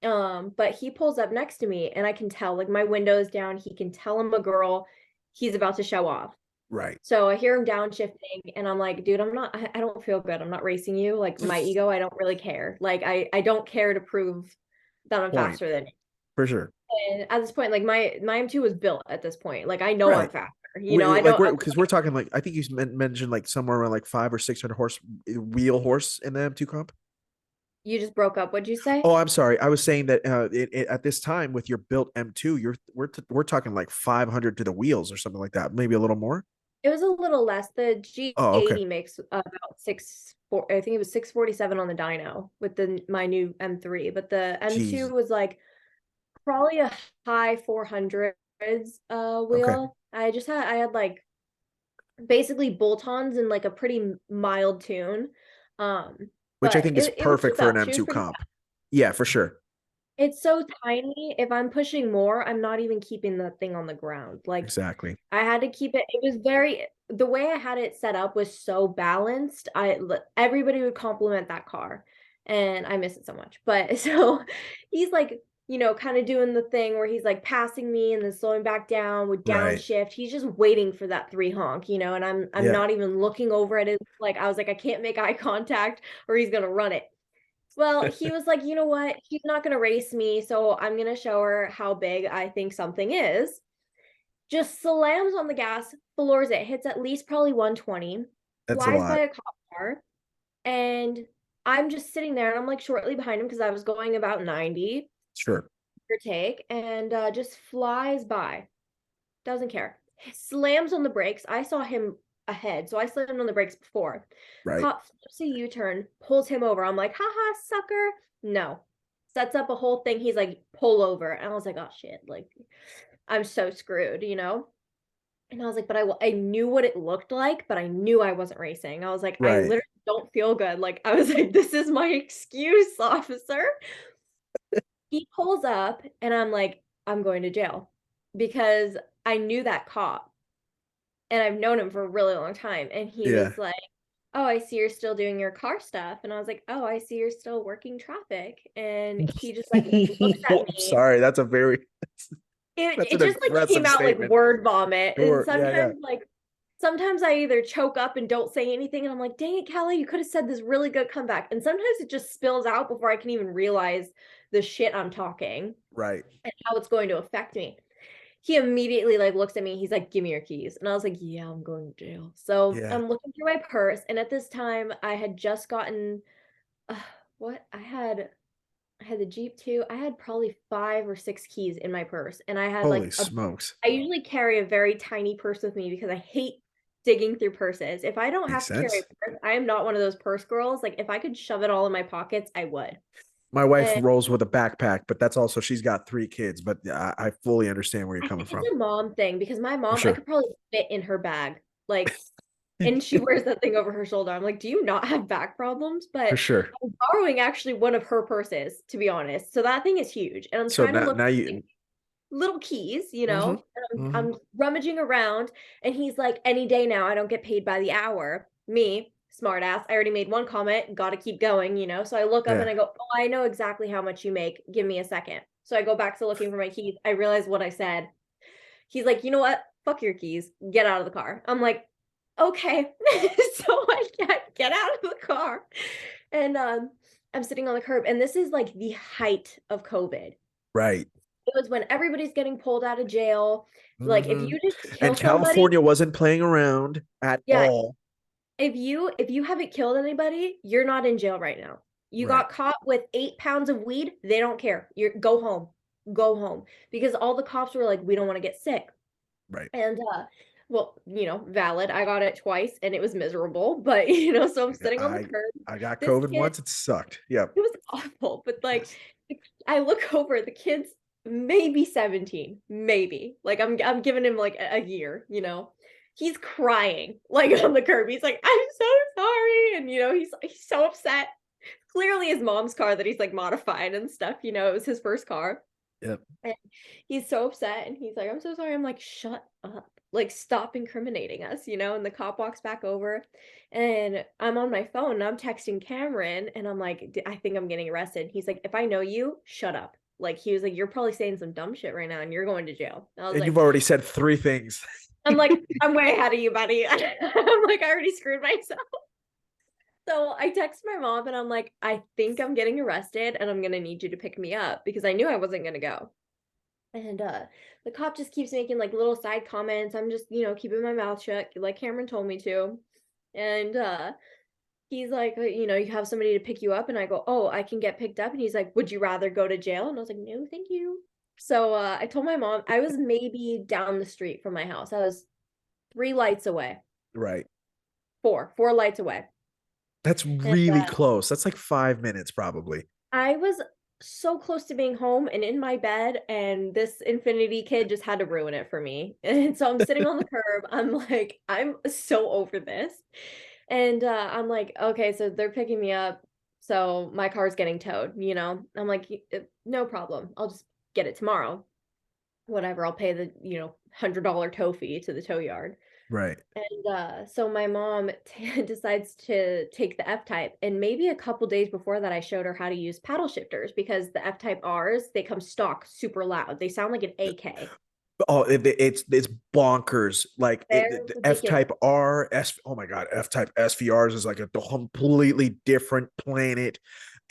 But he pulls up next to me and I can tell, like my window's down. He can tell I'm a girl. He's about to show off. Right. So I hear him downshifting and I'm like, dude, I don't feel good. I'm not racing you. Like my ego, I don't really care. Like I don't care to prove that I'm Point. faster than you. For sure. And at this point, like my M2 was built at this point. Like I know I'm Right. faster. We I like know we're talking like I think you mentioned like somewhere around like 500 or 600 wheel horse in the M2 comp. you just broke up. What'd you say? Oh, I'm sorry. I was saying that at this time with your built M2, we're talking like 500 to the wheels or something like that, maybe a little more. It was a little less. The Oh, okay. G80 makes about I think it was 647 on the dyno with my new M3, but the M2 Jeez. was like probably a high 400s Okay. wheel. I had like basically bolt-ons and like a pretty mild tune. Um Which I but think is it was perfect too for an fast. She was M2 pretty comp. Yeah, for sure. It's so tiny. If I'm pushing more, I'm not even keeping the thing on the ground. Like Exactly. I had to keep it. It was very the way I had it set up was so balanced. Everybody would compliment that car, and I miss it so much. But so he's like, kind of doing the thing where he's like passing me and then slowing back down with Right. downshift. He's just waiting for that three honk, and I'm Yeah. not even looking over at it. Like I was like, I can't make eye contact or he's gonna run it. Well, he was like, you know what? He's not gonna race me, so I'm gonna show her how big I think something is. Just slams on the gas, floors it, hits at least probably 120, That's a flies by lot. a cop car, and I'm just sitting there and I'm like shortly behind him because I was going about 90 Sure. or take and just flies by. Doesn't care. Slams on the brakes. I saw him ahead, so I slammed on the brakes before. Right. Cop flips a U-turn, pulls him over. I'm like, haha, sucker. No. Sets up a whole thing. He's like, pull over. And I was like, oh shit, like I'm so screwed. And I was like, but I knew what it looked like, but I knew I wasn't racing. I was like, I Right. literally don't feel good. Like, I was like, this is my excuse, officer. He pulls up, and I'm like, I'm going to jail because I knew that cop and I've known him for a really long time. And he Yeah. was like, oh, I see you're still doing your car stuff. And I was like, oh, I see you're still working traffic. And he just like looks at I'm me. sorry. That's a very It that's it an just like came aggressive out like statement. word vomit. And Sure. Yeah. Yeah. sometimes I either choke up and don't say anything and I'm like, dang it, Kelly, you could have said this really good comeback. And sometimes it just spills out before I can even realize the shit I'm talking Right. and how it's going to affect me. He immediately like looks at me, he's like, give me your keys. And I was like, yeah, I'm going to jail. So Yeah. I'm looking through my purse, and at this time I had just gotten uh, what I had the Jeep too. I had probably 5 or 6 keys in my purse, and I had Holy like a smokes. I usually carry a very tiny purse with me because I hate digging through purses. If I don't Makes have to carry sense. a purse, I am not one of those purse girls. Like if I could shove it all in my pockets, I would. My wife And rolls with a backpack, but that's also she's got 3 kids. But I fully understand where you're I coming think from. it's a mom thing because my For mom, I sure. could probably fit in her bag. Like, and she wears that thing over her shoulder. I'm like, do you not have back problems? For But sure. I'm borrowing actually one of her purses, to be honest. So that thing is huge. And I'm So trying to now look now for you. little keys, Hmm. and Hmm. I'm rummaging around, and he's like, any day now, I don't get paid by the hour. Me, smart ass, I already made one comment, gotta keep going. So I look up Yeah. and I go, oh, I know exactly how much you make. Give me a second. So I go back to looking for my keys. I realize what I said. He's like, you know what? Fuck your keys. Get out of the car. I'm like, okay. So I get out of the car, and I'm sitting on the curb, and this is like the height of COVID. Right. It was when everybody's getting pulled out of jail. Like if Hmm. you didn't kill And somebody, California wasn't playing around at yeah, all. if you haven't killed anybody, you're not in jail right now. You Right. got caught with 8 pounds of weed, they don't care. You're go home. Go home. Because all the cops were like, we don't want to get sick. Right. And well, valid. I got it twice and it was miserable, but so I'm Yeah, sitting on the curb. I got This COVID kid, once. It sucked. Yep. it was awful, but like Yes. I look over, the kid's maybe 17, maybe. Like I'm giving him like a year. He's crying like on the curb. He's like, I'm so sorry. And he's so upset. Clearly his mom's car that he's like modified and stuff. It was his first car. Yep. And he's so upset and he's like, I'm so sorry. I'm like, shut up. Like, stop incriminating us. And the cop walks back over, and I'm on my phone and I'm texting Cameron, and I'm like, I think I'm getting arrested. He's like, if I know you, shut up. Like, he was like, you're probably saying some dumb shit right now and you're going to jail. And I was And you've like, already said 3 things. I'm like, I'm way ahead of you, buddy. I'm like, I already screwed myself. So I text my mom and I'm like, I think I'm getting arrested and I'm gonna need you to pick me up because I knew I wasn't gonna go. And the cop just keeps making like little side comments. I'm just, keeping my mouth shut, like Cameron told me to. And he's like, you have somebody to pick you up. And I go, oh, I can get picked up. And he's like, would you rather go to jail? And I was like, no, thank you. So I told my mom I was maybe down the street from my house. I was 3 lights away, Right. four lights away. That's And really close. That's like 5 minutes, probably. I was so close to being home and in my bed, and this Infinity kid just had to ruin it for me. And so I'm sitting on the curb. I'm like, I'm so over this. And I'm like, okay, so they're picking me up. So my car's getting towed, you know? I'm like, No problem. I'll just get it tomorrow. Whatever, I'll pay the, $100 tow fee to the tow yard." Right. And, so my mom decides to take the F-Type, and maybe a couple days before that, I showed her how to use paddle shifters because the F-Type Rs, they come stock super loud. They sound like an AK. Oh, it's bonkers. Like They're the F ridiculous. Type R S. Oh my God, F Type SVRs is like a completely different planet,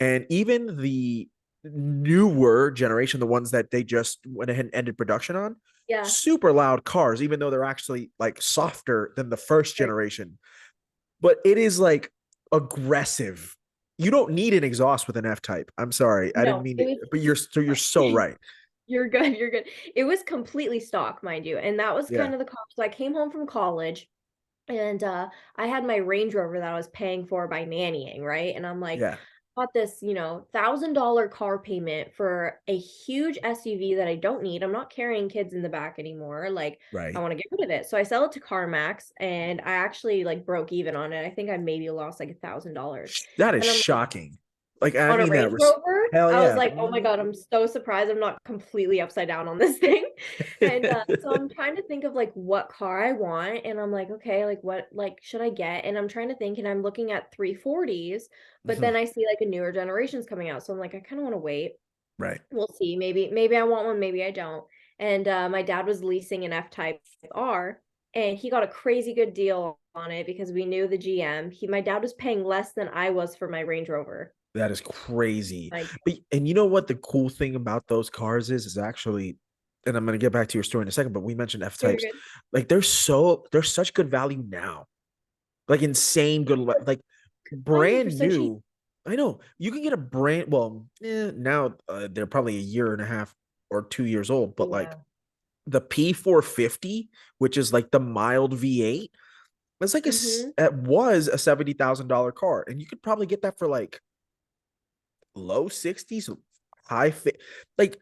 and even the newer generation, the ones that they just went ahead and ended production on, Yeah. super loud cars, even though they're actually like softer than the first Right. generation. But it is like aggressive. You don't need an exhaust with an F Type. I'm sorry, I didn't No, mean it to, was but you're so right. You're good, you're good. It was completely stock, mind you, and that was Yeah, kind of the cost. So I came home from college, and, I had my Range Rover that I was paying for by nannying, right? And I'm like, yeah, bought this, $1,000 car payment for a huge SUV that I don't need. I'm not carrying kids in the back anymore. Like, I right. want to get rid of it. So I sell it to CarMax, and I actually like broke even on it. I think I maybe lost like $1,000. That is And I'm like, shocking. Like I on a mean that Range was Rover, hell I was yeah. like, "Oh my god, I'm so surprised I'm not completely upside down on this thing." And, so I'm trying to think of, like, what car I want, and I'm like, "Okay, like, what, like, should I get?" And I'm trying to think, and I'm looking at 340s, but Mhm. then I see, like, a newer generation's coming out, so I'm like, "I kinda wanna wait." Right. We'll see, maybe I want one, maybe I don't. And, my dad was leasing an F-Type R, and he got a crazy good deal on it because we knew the GM. He My dad was paying less than I was for my Range Rover. That is crazy. Like, But and you know what the cool thing about those cars is actually, and I'm gonna get back to your story in a second, but we mentioned F you're types. good. Like they're such good value now. Like insane good like Finding for brand so cheap. new. I know you can get a brand now they're probably a year and a half or 2 years old, but like Yeah. the P450, which is like the mild V8, it's like Mhm. it was a $70,000 car, and you could probably get that for like low 60s, like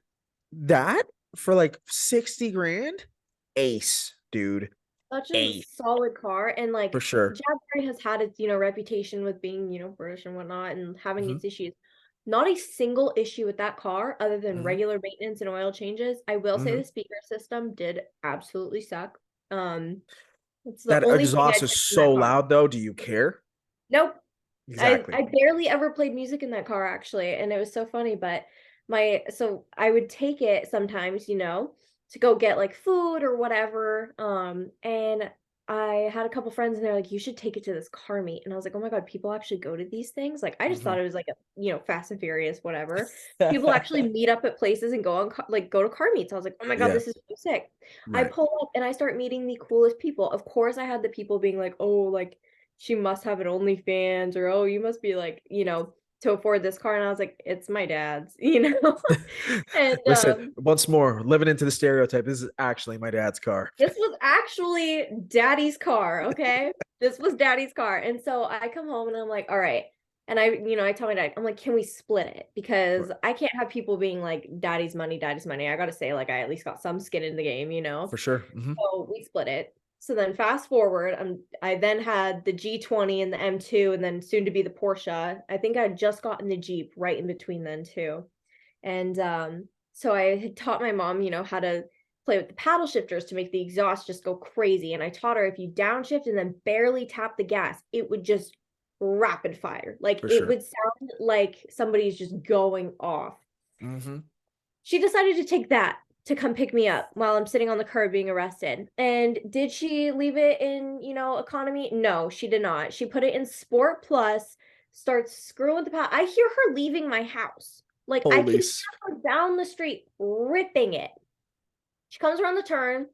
that for like 60 grand. Ace, dude. Such a Ace solid car, and, for like, sure. Jaguar has had its, reputation with being, British and whatnot and having Hmm. its issues. Not a single issue with that car other than Hmm. regular maintenance and oil changes. I will say Hmm. the speaker system did absolutely suck. It's the That only thing I exhaust is fixed in that so car. loud, though. Do you care? Nope. I Exactly. barely ever played music in that car actually, and it was so funny, but I would take it sometimes, to go get like food or whatever. And I had a couple friends and they're like, "You should take it to this car meet." And I was like, "Oh my God, people actually go to these things?" Like I just Hmm. thought it was like a, Fast and Furious, whatever. People actually meet up at places and go to car meets. I was like, "Oh my God, Yeah. this is so sick." I Right. pull up and I start meeting the coolest people. Of course, I had the people being like, "Oh, like she must have an OnlyFans," or, "Oh, you must be like, to afford this car." And I was like, "It's my dad's," you know? And, Listen, once more, living into the stereotype. This is actually my dad's car. this was actually daddy's car, okay? This was daddy's car. And so I come home and I'm like, "All right." And I tell my dad, I'm like, "Can we split it?" Because I can't have people being like, "Daddy's money, daddy's money." I gotta say, like, I at least got some skin in the game, you know? For sure. Hmm. So we split it. So then fast forward, I then had the G20 and the M2 and then soon to be the Porsche. I think I had just gotten the Jeep right in between then too. And so I had taught my mom, how to play with the paddle shifters to make the exhaust just go crazy. And I taught her if you downshift and then barely tap the gas, it would just rapid fire. Like For it sure. would sound like somebody's just going off. Hmm. She decided to take that to come pick me up while I'm sitting on the curb being arrested. And did she leave it in, economy? No, she did not. She put it in Sport Plus, starts screwing with the power. I hear her leaving my house. Like I Holy. can hear her down the street ripping it. She comes around the turn.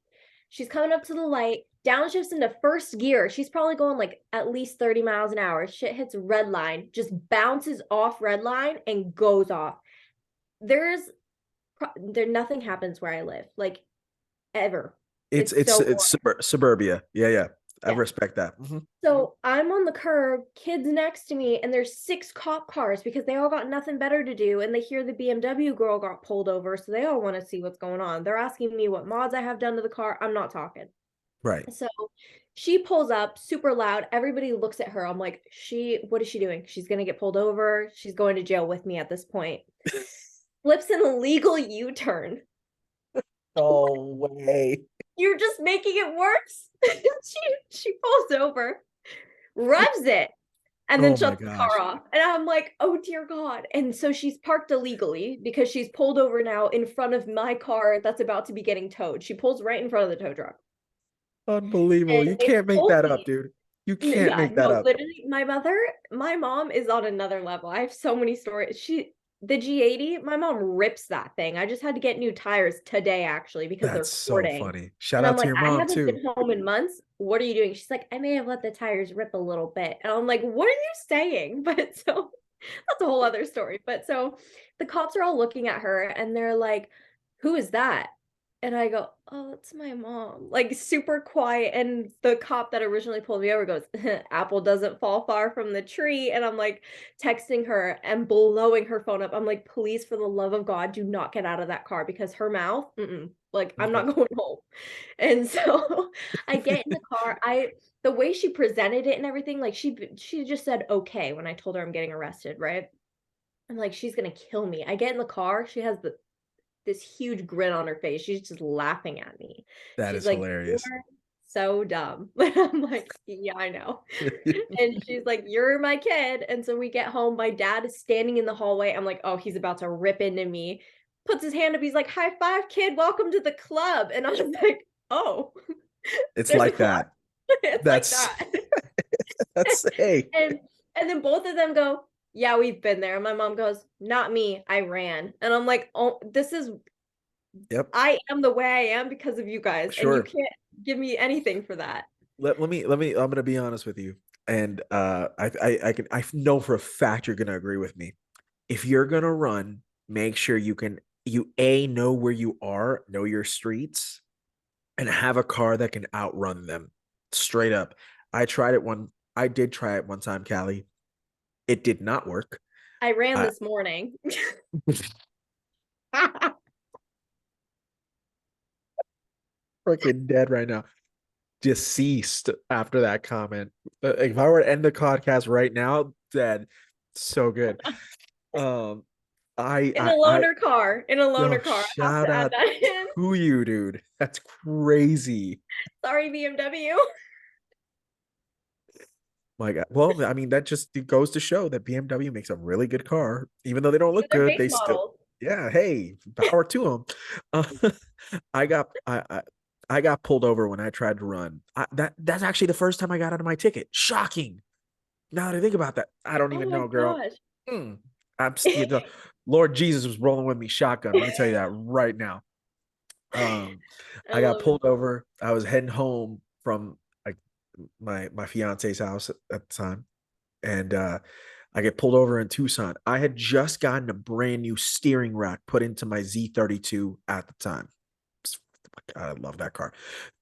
She's coming up to the light, downshifts into first gear. She's probably going like at least 30 miles an hour. Shit hits red line, just bounces off red line and goes off. There's there nothing happens where I live, like, ever. It's It's it's so it's boring. suburbia. Yeah, yeah. I Yeah. respect that. Hmm. So, I'm on the curb, kids next to me, and there's 6 cop cars because they all got nothing better to do, and they hear the BMW girl got pulled over, so they all wanna see what's going on. They're asking me what mods I have done to the car. I'm not talking. Right. So she pulls up super loud. Everybody looks at her. I'm like, what is she doing? She's gonna get pulled over. She's going to jail with me at this point. Flips an illegal U-turn. No way. You're just making it worse. She pulls over, revs it, and then Oh my shuts the car gosh. off. And I'm like, oh dear God. And so she's parked illegally because she's pulled over now in front of my car that's about to be getting towed. She pulls right in front of the tow truck. Unbelievable. And You they can't make told that up, me, dude. You can't yeah, make that no, up. literally, my mom is on another level. I have so many stories. The G80, my mom rips that thing. I just had to get new tires today, actually, because That's they're so corroding. funny. Shout And I'm out to like, your I mom haven't too. been home in months. What are you doing? She's like, I may have let the tires rip a little bit. And I'm like, what are you saying? But so that's a whole other story. But so the cops are all looking at her and they're like, who is that? And I go, oh, it's my mom. Like super quiet. And the cop that originally pulled me over goes, apple doesn't fall far from the tree. And I'm like texting her and blowing her phone up. I'm like, please, for the love of God, do not get out of that car because her mouth, like I'm Okay. not going home. And so I get in the car. The way she presented it and everything, like she just said okay when I told her I'm getting arrested, right? I'm like, she's gonna kill me. I get in the car, she has this huge grin on her face. She's just laughing at me. That She's is like, "You hilarious. are so dumb." I'm like, "Yeah, I know." And she's like, "You're my kid." And so we get home. My dad is standing in the hallway. I'm like, "Oh, he's about to rip into me." Puts his hand up. He's like, "High five, kid. Welcome to the club." And I was like, "Oh, It's there's a like club." that. It's like That's that. that's hey. And and then both of them go, "Yeah, we've been there." And my mom goes, "Not me. I ran." And I'm like, "Oh, Yep. I am the way I am because of you guys, and you Sure. can't give me anything for that." Let me I'm gonna be honest with you. And I know for a fact you're gonna agree with me. If you're gonna run, make sure you know where you are, know your streets, and have a car that can outrun them. Straight up. I did try it one time, Callie. It did not work. I ran I this morning. freaking dead right now. Deceased after that comment. If I were to end the podcast right now, dead. So good. Um, In a yo, loaner car. I have shout to add out that in. to you, dude. That's crazy. Sorry, BMW. My God. Well, I mean, that just it goes to show that BMW makes a really good car, even though they don't These look are good. base They still, models. yeah. Hey, power to them. Uh, I got, I got pulled over when I tried to run. That's actually the first time I got out of my ticket. Shocking. Now that I think about that, I don't Oh even my know, girl. gosh. Mm, Lord Jesus was rolling with me shotgun. Let me tell you that right now. Um, I I got love it. pulled over. I was heading home from like my fiance's house at the time, and I get pulled over in Tucson. I had just gotten a brand new steering rack put into my Z32 at the time. God, I love that car.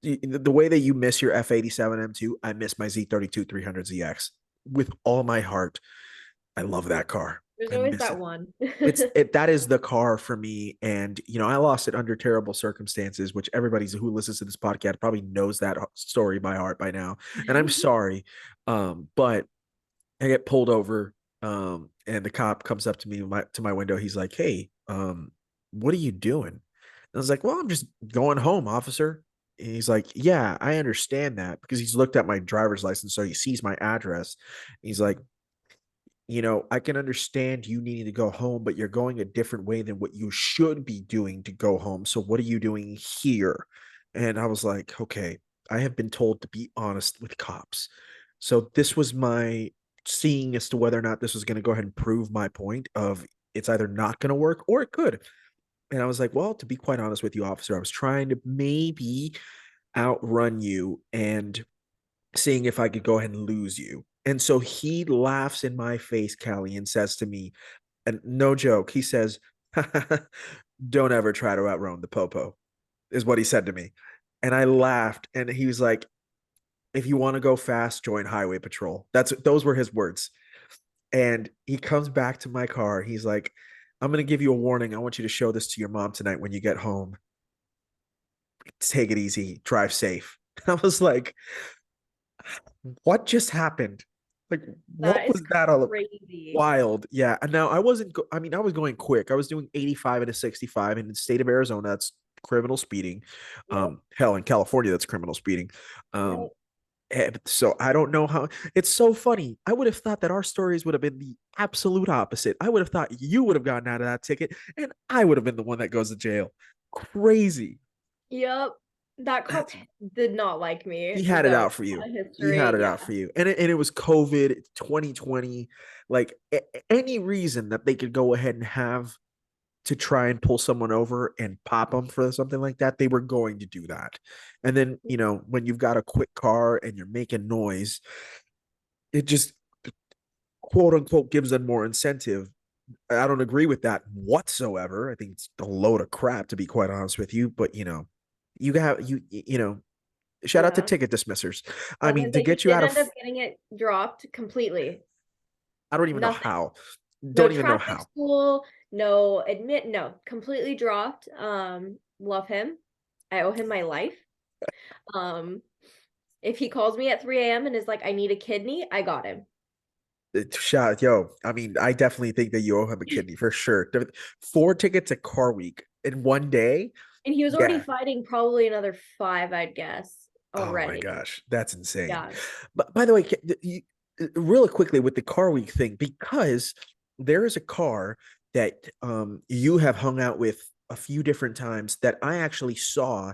The way that you miss your F87 M2, I miss my Z32 300ZX with all my heart. I love that car. There's I always miss that it. one. That is the car for me. And I lost it under terrible circumstances, which everybody who listens to this podcast probably knows that story by heart by now. And I'm sorry. But I get pulled over, and the cop comes up to me to my window. He's like, "Hey, what are you doing?" And I was like, "Well, I'm just going home, officer." And he's like, "Yeah, I understand that," because he's looked at my driver's license, so he sees my address. He's like, I can understand you needing to go home, but you're going a different way than what you should be doing to go home. So what are you doing here? And I was like, okay, I have been told to be honest with cops. So this was my seeing as to whether or not this was going to go ahead and prove my point of it's either not going to work or it could. And I was like, well, to be quite honest with you, officer, I was trying to maybe outrun you and seeing if I could go ahead and lose you. And so he laughs in my face, Callie, and says to me, and no joke, he says, "Don't ever try to outrun the popo," is what he said to me. And I laughed, and he was like, "If you want to go fast, join highway patrol." Those were his words. And he comes back to my car. He's like, "I'm going to give you a warning. I want you to show this to your mom tonight when you get home. Take it easy, drive safe." I was like, what just happened? Like, what That is was that all crazy. wild? Yeah. And now I wasn't, I mean, I was going quick. I was doing 85 and a 65 in the state of Arizona. That's criminal speeding. Yep. Hell, in California, that's criminal speeding. Um, Yep. and so I don't know how it's so funny. I would have thought that our stories would have been the absolute opposite. I would have thought you would have gotten out of that ticket and I would have been the one that goes to jail. Crazy. Yep. That cop That's did not like he me. had it Though out for you. a He had history. it Yeah. out for you. And it was COVID 2020. Like any reason that they could go ahead and have to try and pull someone over and pop them for something like that, they were going to do that. And then, when you've got a quick car and you're making noise, it just quote unquote gives them more incentive. I don't agree with that whatsoever. I think it's a load of crap, to be quite honest with you. But you got shout out to Yeah. ticket dismissers. I I was gonna mean, to say he get you did out end of, up getting it dropped completely. I don't even know Nothing. how. No Don't even know traffic how. school, no, completely dropped. Love him. I owe him my life. Um, if he calls me at 3 a.m. and is like, I need a kidney, I got him. Shout, yo. I mean, I definitely think that you owe him a kidney for sure. 4 tickets at Car Week in one day. And he was already Yeah. fighting probably another five, I'd guess, Oh my already. gosh, that's insane. Yeah. But by the way, really quickly with the Car Week thing, because there is a car that you have hung out with a few different times that I actually saw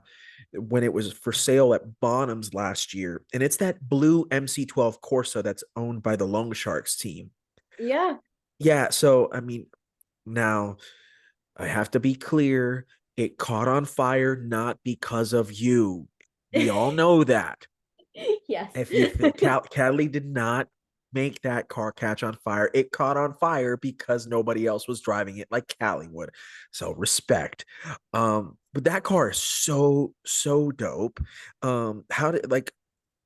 when it was for sale at Bonham's last year, and it's that blue MC12 Corsa that's owned by the Loan Sharks team. Yeah. Yeah, so I mean, now I have to be clear, it caught on fire not because of you. We all know that. Yes. If you think Cadley did not make that car catch on fire, it caught on fire because nobody else was driving it like Callie would. So respect. But that car is so dope. How did like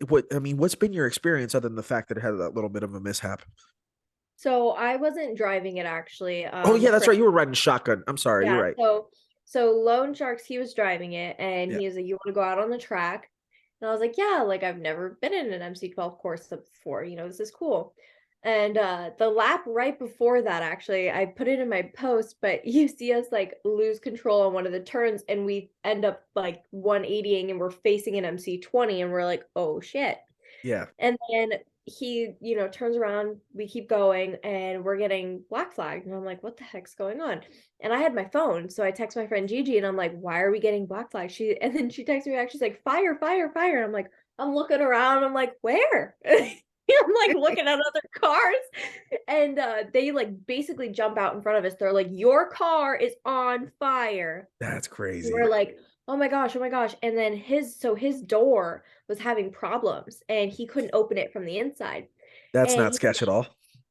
what I mean, what's been your experience other than the fact that it had that little bit of a mishap? So I wasn't driving it actually. Oh yeah, that's Friend, right. You were riding shotgun. I'm sorry, you're yeah. right. So Lone Sharks, he was driving it, and Yeah. he was like, "You want to go out on the track?" And I was like, "Yeah, like I've never been in an MC12 course before. This is cool." And the lap right before that, actually, I put it in my post, but you see us like lose control on one of the turns, and we end up like 180ing, and we're facing an MC20, and we're like, "Oh shit." Yeah. And then he, turns around, we keep going, and we're getting black flagged. And I'm like, what the heck's going on? And I had my phone. So I text my friend Gigi and I'm like, why are we getting black flagged? And then she texts me back, she's like, fire, fire, fire. And I'm like, I'm looking around, I'm like, where? I'm like looking at other cars. And they like basically jump out in front of us. They're like, your car is on fire. That's crazy. We're like, oh my gosh, oh my gosh. And then his door was having problems and he couldn't open it from the inside. That's And not he sketch at all.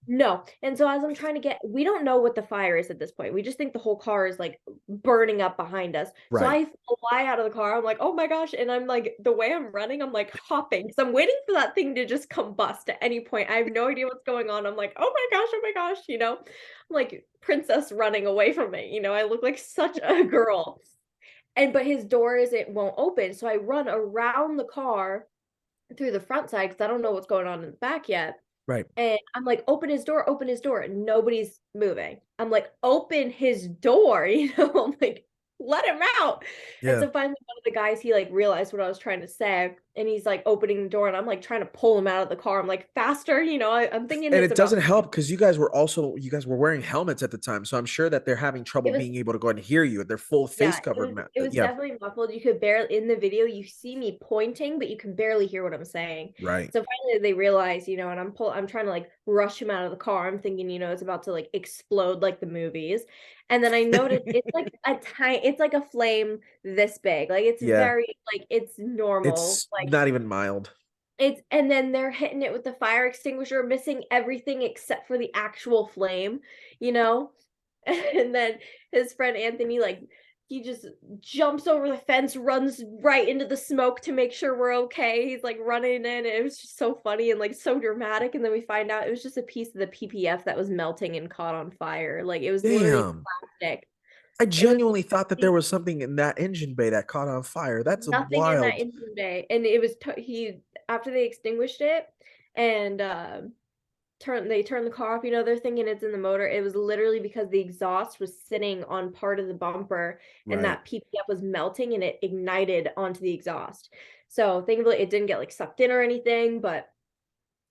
no. And so as I'm trying to we don't know what the fire is at this point. We just think the whole car is like burning up behind us. So Right. I fly out of the car. I'm like, oh my gosh. And I'm like, the way I'm running, I'm like hopping. So I'm waiting for that thing to just combust at any point. I have no idea what's going on. I'm like, oh my gosh, I'm like princess running away from it. I look like such a girl. But his door isn't won't open. So I run around the car through the front side because I don't know what's going on in the back yet. Right. And I'm like, open his door, open his door. And nobody's moving. I'm like, open his door, I'm like, let him out. And Yeah. so finally one of the guys, he like realized what I was trying to say. And he's like opening the door and I'm like trying to pull him out of the car. I'm like, faster, I'm thinking And it's it about doesn't help because you guys were wearing helmets at the time, so I'm sure that they're having trouble it was being able to go ahead and hear you. They're full yeah, face it covered. was it was Yeah, definitely muffled. You could barely in the video, you see me pointing, but you can barely hear what I'm saying. right. So finally they realize, and I'm trying to like rush him out of the car. I'm thinking, it's about to like explode like the movies. And then I noticed it's like it's like a flame this big. Like it's Yeah, very like it's normal. it's Like not even mild. and then they're hitting it with the fire extinguisher, missing everything except for the actual flame, you know? And then his friend Anthony, like, he just jumps over the fence, runs right into the smoke to make sure we're okay. He's like running in. It was just so funny and like so dramatic. And then we find out it was just a piece of the PPF that was melting and caught on fire. Like it was literally Damn. plastic. I It was genuinely thought that there the was something in that engine bay that caught on fire. That's nothing in that wild. engine bay, and it was he after they extinguished it and turned the car off, they're thinking it's in the motor. It was literally because the exhaust was sitting on part of the bumper and Right. that PPF was melting and it ignited onto the exhaust. So thankfully it didn't get like sucked in or anything, but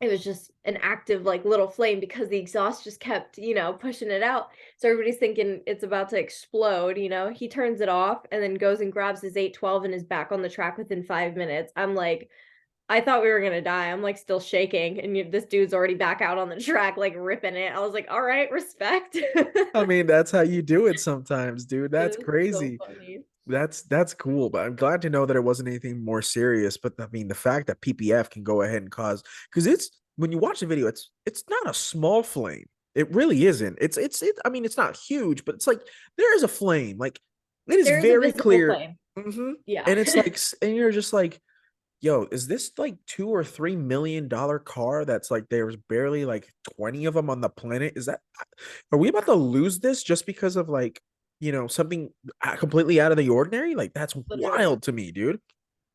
it was just an active like little flame because the exhaust just kept, pushing it out. So everybody's thinking it's about to explode. He turns it off and then goes and grabs his 812 and is back on the track within 5 minutes. I'm like, I thought we were gonna die. I'm like still shaking, and this dude's already back out on the track, like ripping it. I was like, all right, respect. I mean, that's how you do it sometimes, dude. That's It was so crazy. funny. That's cool, but I'm glad to know that it wasn't anything more serious. But I mean, the fact that PPF can go ahead and cause, because it's when you watch the video, it's not a small flame. It really isn't. I mean, it's not huge, but it's like there is a flame. Like it is There is a very visible clear. flame. Mhm. Yeah. And it's like, and you're just like, yo, is this like $2 or $3 million car that's like there's barely like 20 of them on the planet? Are we about to lose this just because of like, something completely out of the ordinary? Like that's Literally. wild to me, dude.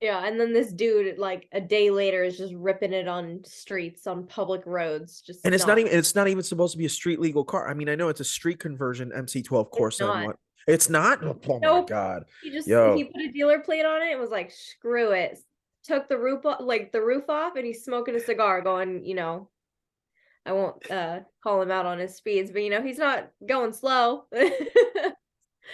Yeah, and then this dude, like a day later, is just ripping it on streets, on public roads, just And not. it's not even supposed to be a street legal car. I mean, I know it's a street conversion MC12 It's Corsa and not. what it's not. Oh my Nope. god. He Yo, put a dealer plate on it and was like, screw it. Took the roof off, like the roof off, and he's smoking a cigar, going, I won't call him out on his speeds, but he's not going slow.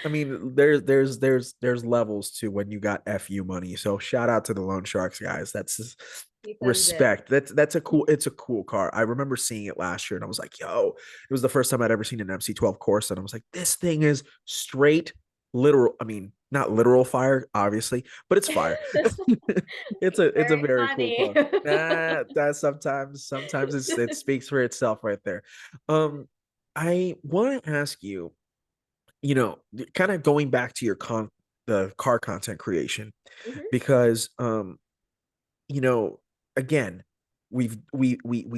I mean, there's levels to when you got FU money. So shout out to the loan sharks guys. That's just He sends it. respect. That's a cool. It's a cool car. I remember seeing it last year, and I was like, yo, it was the first time I'd ever seen an MC12 Corsa, and I was like, this thing is straight literal. I mean, not literal fire, obviously, but it's fire. It's a Very very cool funny. car. That sometimes it speaks for itself right there. I want to ask you, kind of going back to the car content creation, Mhm. because you know, again, we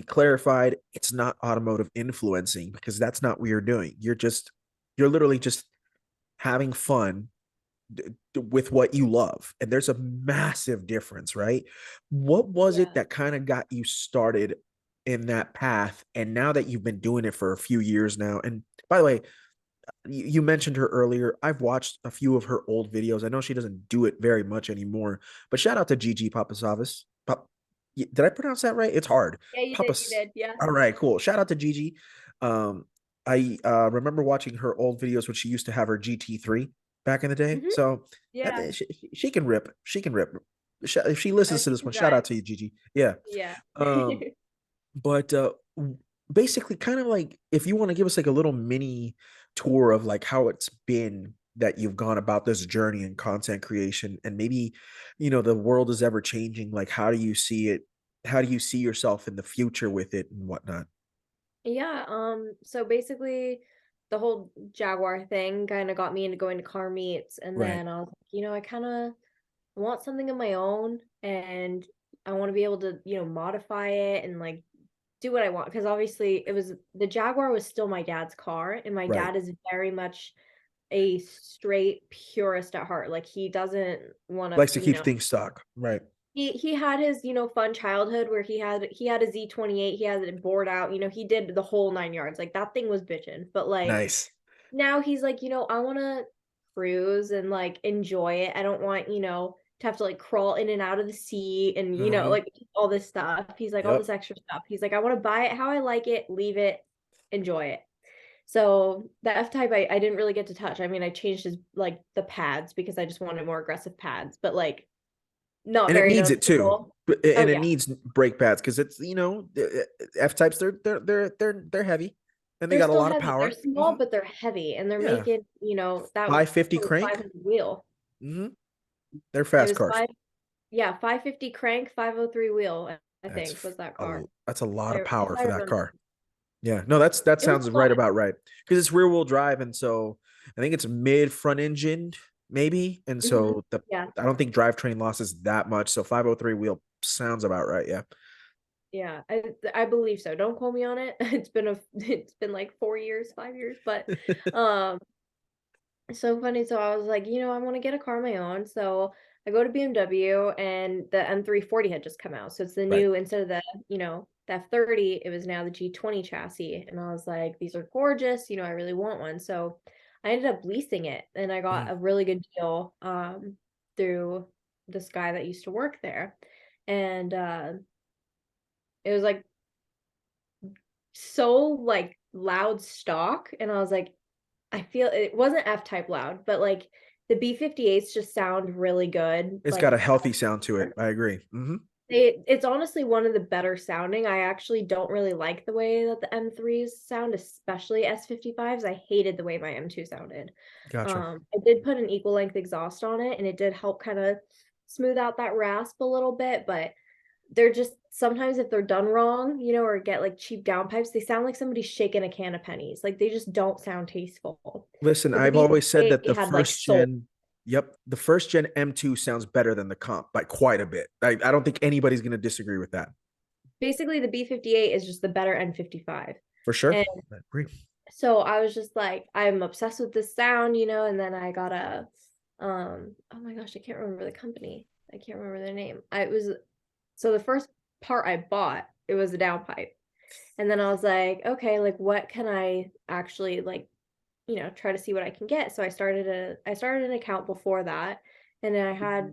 clarified it's not automotive influencing because that's not what you're doing. You're literally just having fun with what you love. And there's a massive difference, right? What was it Yeah. that kind of got you started in that path? And now that you've been doing it for a few years now, and by the way, you mentioned her earlier. I've watched a few of her old videos. I know she doesn't do it very much anymore, but shout out to Gigi Papasavas. Did I pronounce that right? It's hard. Yeah, you did. You Papas. did. Yeah. All right, cool. Shout out to Gigi. Um, I remember watching her old videos when she used to have her GT3 back in the day. Hmm. So Yeah. she can rip. She can rip. If she listens to She this can one, shout out drive. to you, Gigi. Yeah. Yeah. Um, but basically kind of like if you want to give us like a little mini tour of like how it's been that you've gone about this journey in content creation, and maybe the world is ever changing, like how do you see it, how do you see yourself in the future with it and whatnot? Yeah. So basically the whole Jaguar thing kind of got me into going to car meets, and Right. then I was like, I kind of want something of my own, and I want to be able to, modify it and like do what I want, because obviously the Jaguar was still my dad's car, and my Right. dad is very much a straight purist at heart. Like he doesn't want to, Likes to keep things stock. Right. he had his, fun childhood where he had a Z28, he had it bored out, he did the whole 9 yards. Like that thing was bitching. But like Nice. now he's like, I want to cruise and like enjoy it. I don't want, to have to like crawl in and out of the seat and Uh-huh. like all this stuff. He's like all Yep. this extra stuff. He's like, I want to buy it how I like it, leave it, enjoy it. So the F type I didn't really get to touch. I mean, I changed his like the pads because I just wanted more aggressive pads, but like not And it very needs it too. noticeable. Oh And it yeah. needs brake pads because it's F types, they're heavy and they They're got a still lot of heavy. They're power. small, but they're heavy, and they're Yeah. making, that 550 was crank. 500 wheel. hmm They're It fast was cars. yeah, 550 crank, 503 wheel, I think That's was that car. that's a lot of There, if power I for that remember. car. Yeah, no, that It was sounds right fun. about right because it's rear wheel drive, and so I think it's mid front engined maybe, and Hmm. so the Yeah. I don't think drivetrain losses that much. So 503 wheel sounds about right. Yeah. Yeah, I believe so. Don't quote me on it. It's been like 4 years, 5 years, but um It's so funny. So I was like, I want to get a car of my own. So I go to BMW and the M340 had just come out. So it's the Right. new, instead of the F30, it was now the G20 chassis. And I was like, these are gorgeous. I really want one. So I ended up leasing it and I got Mhm. a really good deal through this guy that used to work there. And it was like so like loud stock. And I was like, I feel it wasn't F-type loud, but like the B58s just sound really good. It's Like got a healthy sound to it. I agree. it's honestly one of the better sounding. I actually don't really like the way that the M3s sound, especially S55s. I hated the way my M2 sounded. Gotcha. I did put an equal length exhaust on it and it did help kind of smooth out that rasp a little bit, but they're just sometimes if they're done wrong, or get like cheap downpipes, they sound like somebody's shaking a can of pennies. Like they just don't sound tasteful. Listen, But the I've always said that B58 the had like first soul. gen, yep, the first gen M2 sounds better than the comp by quite a bit. I don't think anybody's going to disagree with that. Basically, the B58 is just the better N55. For sure. And I agree. so I was just like, I'm obsessed with this sound, and then I got oh my gosh, I can't remember the company. I can't remember their name. I was so the first part I bought, it was a downpipe. And then I was like, okay, like what can I actually like, try to see what I can get. So I started an account before that, and then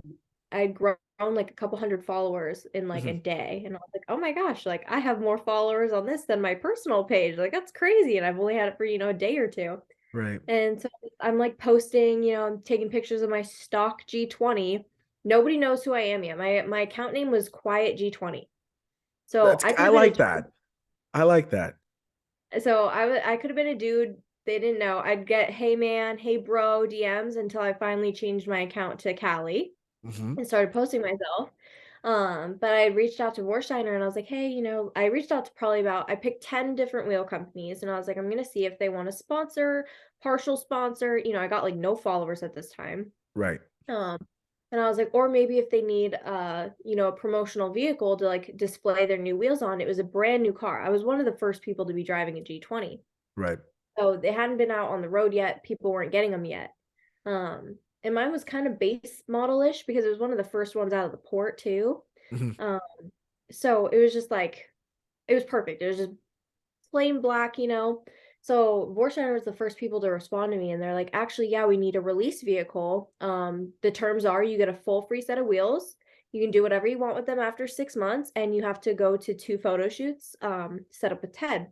I'd grown like a couple hundred followers in like a Mhm. day. And I was like, oh my gosh, like I have more followers on this than my personal page. Like that's crazy. And I've only had it for, a day or two. Right. And so I'm like posting, I'm taking pictures of my stock G20. Nobody knows who I am yet. My account name was Quiet G20. So That's I could I have been a like dude. that. I like that. So I could have been a dude. They didn't know. I'd get hey man, hey bro DMs until I finally changed my account to Callie Hmm. and started posting myself. But I reached out to Warsteiner and I was like, hey, I reached out to I picked 10 different wheel companies and I was like, I'm gonna see if they want to sponsor, partial sponsor. I got like no followers at this time. Right. Um, and I was like, or maybe if they need a promotional vehicle to like display their new wheels on, it was a brand new car. I was one of the first people to be driving a G20. Right. So they hadn't been out on the road yet. People weren't getting them yet. And mine was kind of base model-ish because it was one of the first ones out of the port too. Hmm. Um, so it was just like it was perfect. It was just plain black. So Vorsteiner was the first people to respond to me and they're like, actually, yeah, we need a release vehicle. The terms are you get a full free set of wheels. You can do whatever you want with them after 6 months, and you have to go to 2 photo shoots, set up with Ted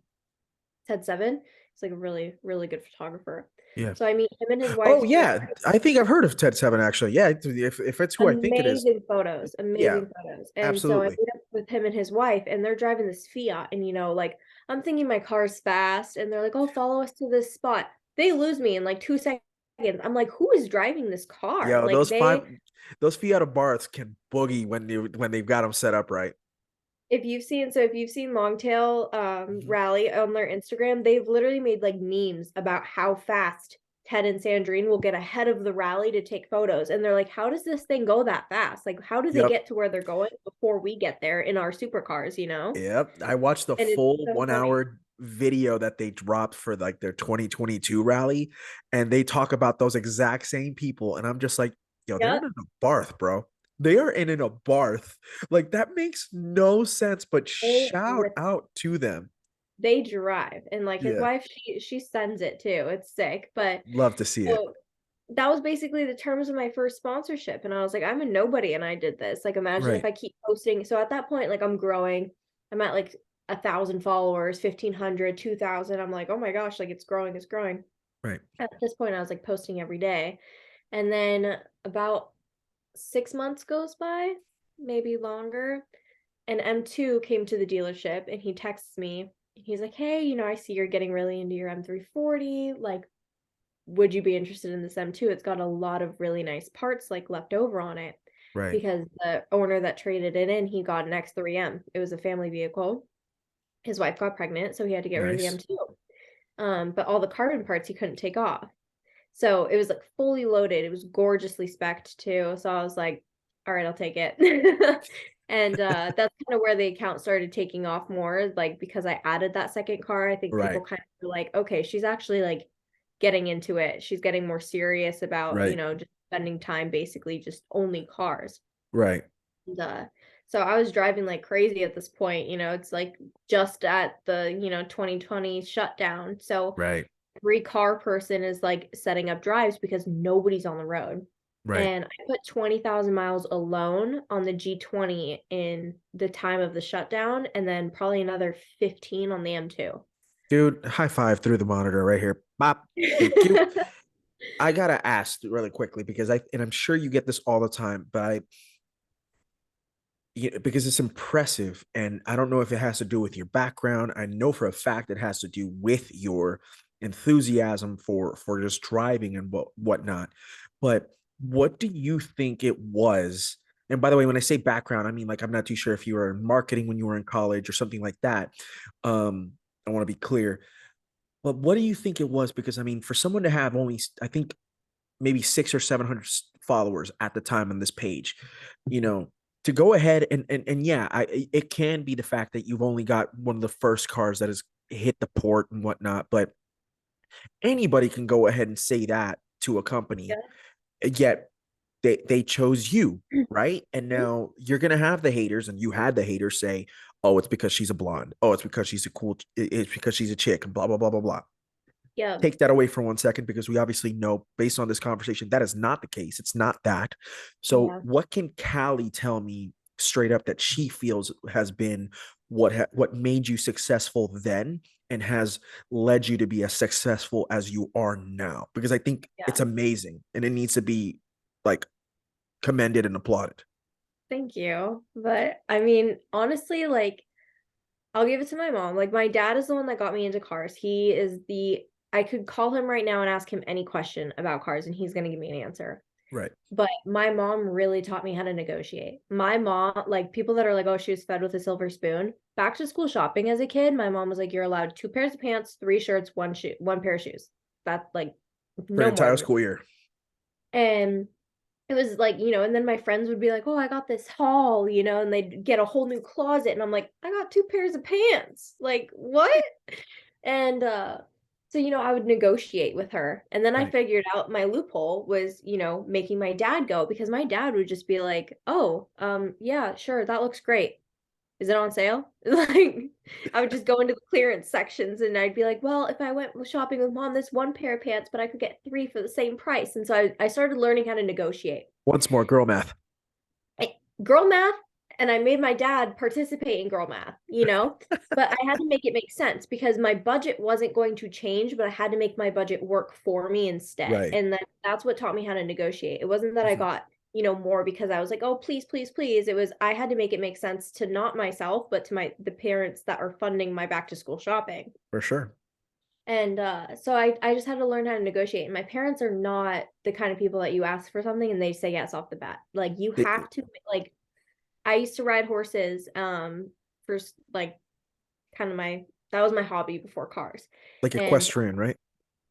Seven. He's like a really, really good photographer. Yeah. So I meet him and his Oh wife. yeah, I think I've heard of Ted Seven actually. Yeah, if it's who I think it is. Amazing photos, Yeah, amazing photos. And so I absolutely. meet up with him and his wife, and they're driving this Fiat. And like I'm thinking my car's fast, and they're like, "Oh, follow us to this spot." They lose me in like 2 seconds. I'm like, "Who is driving this car?" Yeah, Like those Fiat Abarths can boogie when they've got them set up right. if you've seen Longtail Mhm. Rally on their Instagram, they've literally made like memes about how fast Ted and Sandrine will get ahead of the rally to take photos. And they're like, how does this thing go that fast? Like, how do they Yep. get to where they're going before we get there in our supercars? Yep. I watched the And it's full so one funny. hour video that they dropped for like their 2022 rally, and they talk about those exact same people, and I'm just like, yo, they're in Yep. a Barth, bro. They are in a Barth. Like that makes no sense, but They shout rip. out to them. They drive. And like his Yeah. wife, she sends it too. It's sick. But Love to see it. so that was basically the terms of my first sponsorship. And I was like, I'm a nobody and I did this. Like, imagine if Right. I keep posting. So at that point, like I'm growing. I'm at like 1,000 followers, 1,500, 2,000. I'm like, oh my gosh, like it's growing, it's growing. Right. At this point, I was like posting every day. And then about 6 months goes by, maybe longer. And M2 came to the dealership and he texts me. He's like, hey, I see you're getting really into your M340. Like, would you be interested in this M2? It's got a lot of really nice parts like left over on it Right. because the owner that traded it in, he got an X3M. It was a family vehicle. His wife got pregnant, so he had to get rid of the Nice. M2. But all the carbon parts he couldn't take off. So it was like fully loaded. It was gorgeously specced too. So I was like, all right, I'll take it. And that's kind of where the account started taking off more, like because I added that second car. I think people Right. kind of were like, okay, she's actually like getting into it. She's getting more serious about, Right. just spending time basically just only cars. Right. And, so I was driving like crazy at this point, it's like just at the, 2020 shutdown. So Right. every car person is like setting up drives because nobody's on the road. Right. And I put 20,000 miles alone on the G20 in the time of the shutdown, and then probably another 15 on the M2. Dude, high five through the monitor right here. Bop. Thank you. I gotta ask really quickly because and I'm sure you get this all the time, but because it's impressive, and I don't know if it has to do with your background. I know for a fact it has to do with your enthusiasm for just driving and whatnot. But what do you think it was? And by the way, when I say background, I mean like I'm not too sure if you were in marketing when you were in college or something like that. I want to be clear. But what do you think it was? Because I mean, for someone to have only, I think maybe six or 700 followers at the time on this page, to go ahead and yeah, it can be the fact that you've only got one of the first cars that has hit the port and whatnot, but anybody can go ahead and say that to a company, Yeah. yet they chose you, right? And Mhm. now you're gonna have the haters, and you had the haters say, "Oh, it's because she's a blonde. Oh, it's because she's a cool. It's because she's a chick." And blah blah blah blah blah. Yeah. Take that away for 1 second because we obviously know based on this conversation that is not the case. It's not that. So, Yeah. what can Callie tell me straight up that she feels has been what made you successful then and has led you to be as successful as you are now? Because I think it's Yeah. amazing and it needs to be like commended and applauded. Thank you. But I mean, honestly, like, I'll give it to my mom. Like, my dad is the one that got me into cars. He is I could call him right now and ask him any question about cars, and he's going to give me an answer. Right. But my mom really taught me how to negotiate. My mom, like people that are like, oh, she was fed with a silver spoon. Back to school shopping as a kid, my mom was like, you're allowed 2 pairs of pants, 3 shirts, one pair of shoes. That's like For an no more entire than that. school year. And it was like, and then my friends would be like, oh, I got this haul, and they'd get a whole new closet. And I'm like, I got 2 pairs of pants. Like, what? And so I would negotiate with her. And then I Right. figured out my loophole was, making my dad go, because my dad would just be like, "Oh, yeah, sure, that looks great. Is it on sale?" Like, I would just go into the clearance sections and I'd be like, "Well, if I went shopping with mom, this one pair of pants, but I could get 3 for the same price." And so I started learning how to negotiate. Once more, girl math. Girl math, and I made my dad participate in girl math. But I had to make it make sense because my budget wasn't going to change, but I had to make my budget work for me instead. Right. And that's what taught me how to negotiate. It wasn't that I Mhm. got, more because I was like, oh, please, please, please. It was I had to make it make sense to not myself, but to the parents that are funding my back to school shopping. For sure. And so I just had to learn how to negotiate. And my parents are not the kind of people that you ask for something and they say yes off the bat. Like you have to like I used to ride horses, for like kind of that was my hobby before cars. Like And equestrian, right?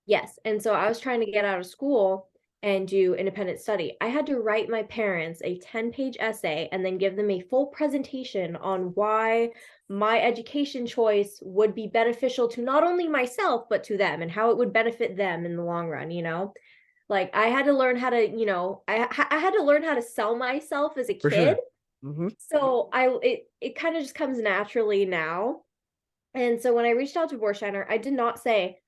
yes, and so I was trying to get out of school and do independent study. I had to write my parents a 10-page essay and then give them a full presentation on why my education choice would be beneficial to not only myself but to them and how it would benefit them in the long run. Like I had to learn how to, I had to learn how to sell myself as a For kid. sure. Hmm. So it kind of just comes naturally now. And so when I reached out to Borsheimer, I did not say,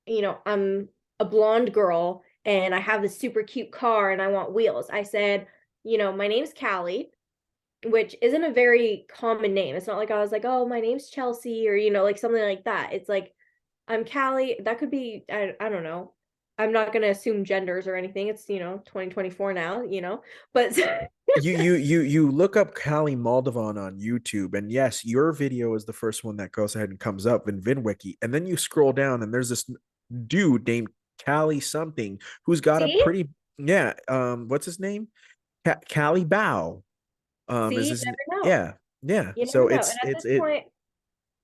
I'm a blonde girl and I have this super cute car and I want wheels. I said, my name's Callie, which isn't a very common name. It's not like I was like, oh, my name's Chelsea or, like something like that. It's like, I'm Callie. That could be, I don't know. I'm not going to assume genders or anything. It's, 2024 now, but You look up Callie Moldavon on YouTube, and yes, your video is the first one that goes ahead and comes up in VinWiki, and then you scroll down, and there's this dude named Callie something who's got a see, pretty yeah. What's his name? Callie Bow. Is see, you his never know. yeah yeah. You So never know. And it's at it's this it point,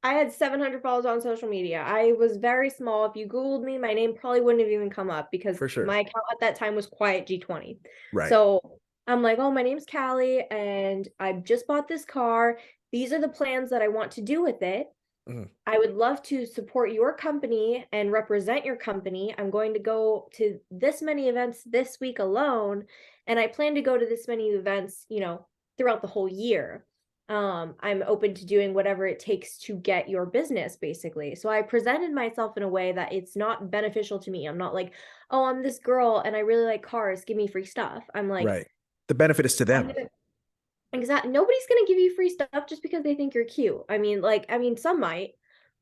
I had 700 followers on social media. I was very small. If you Googled me, my name probably wouldn't have even come up because for sure. my account at that time was Quiet G20. Right. So I'm like, oh, my name's Callie, and I just bought this car. These are the plans that I want to do with it. Mhm. I would love to support your company and represent your company. I'm going to go to this many events this week alone, and I plan to go to this many events, throughout the whole year. I'm open to doing whatever it takes to get your business, basically. So I presented myself in a way that it's not beneficial to me. I'm not like, oh, I'm this girl and I really like cars, give me free stuff. I'm like, Right. The benefit is to I'm them. gonna exactly. Nobody's gonna give you free stuff just because they think you're cute. I mean, some might,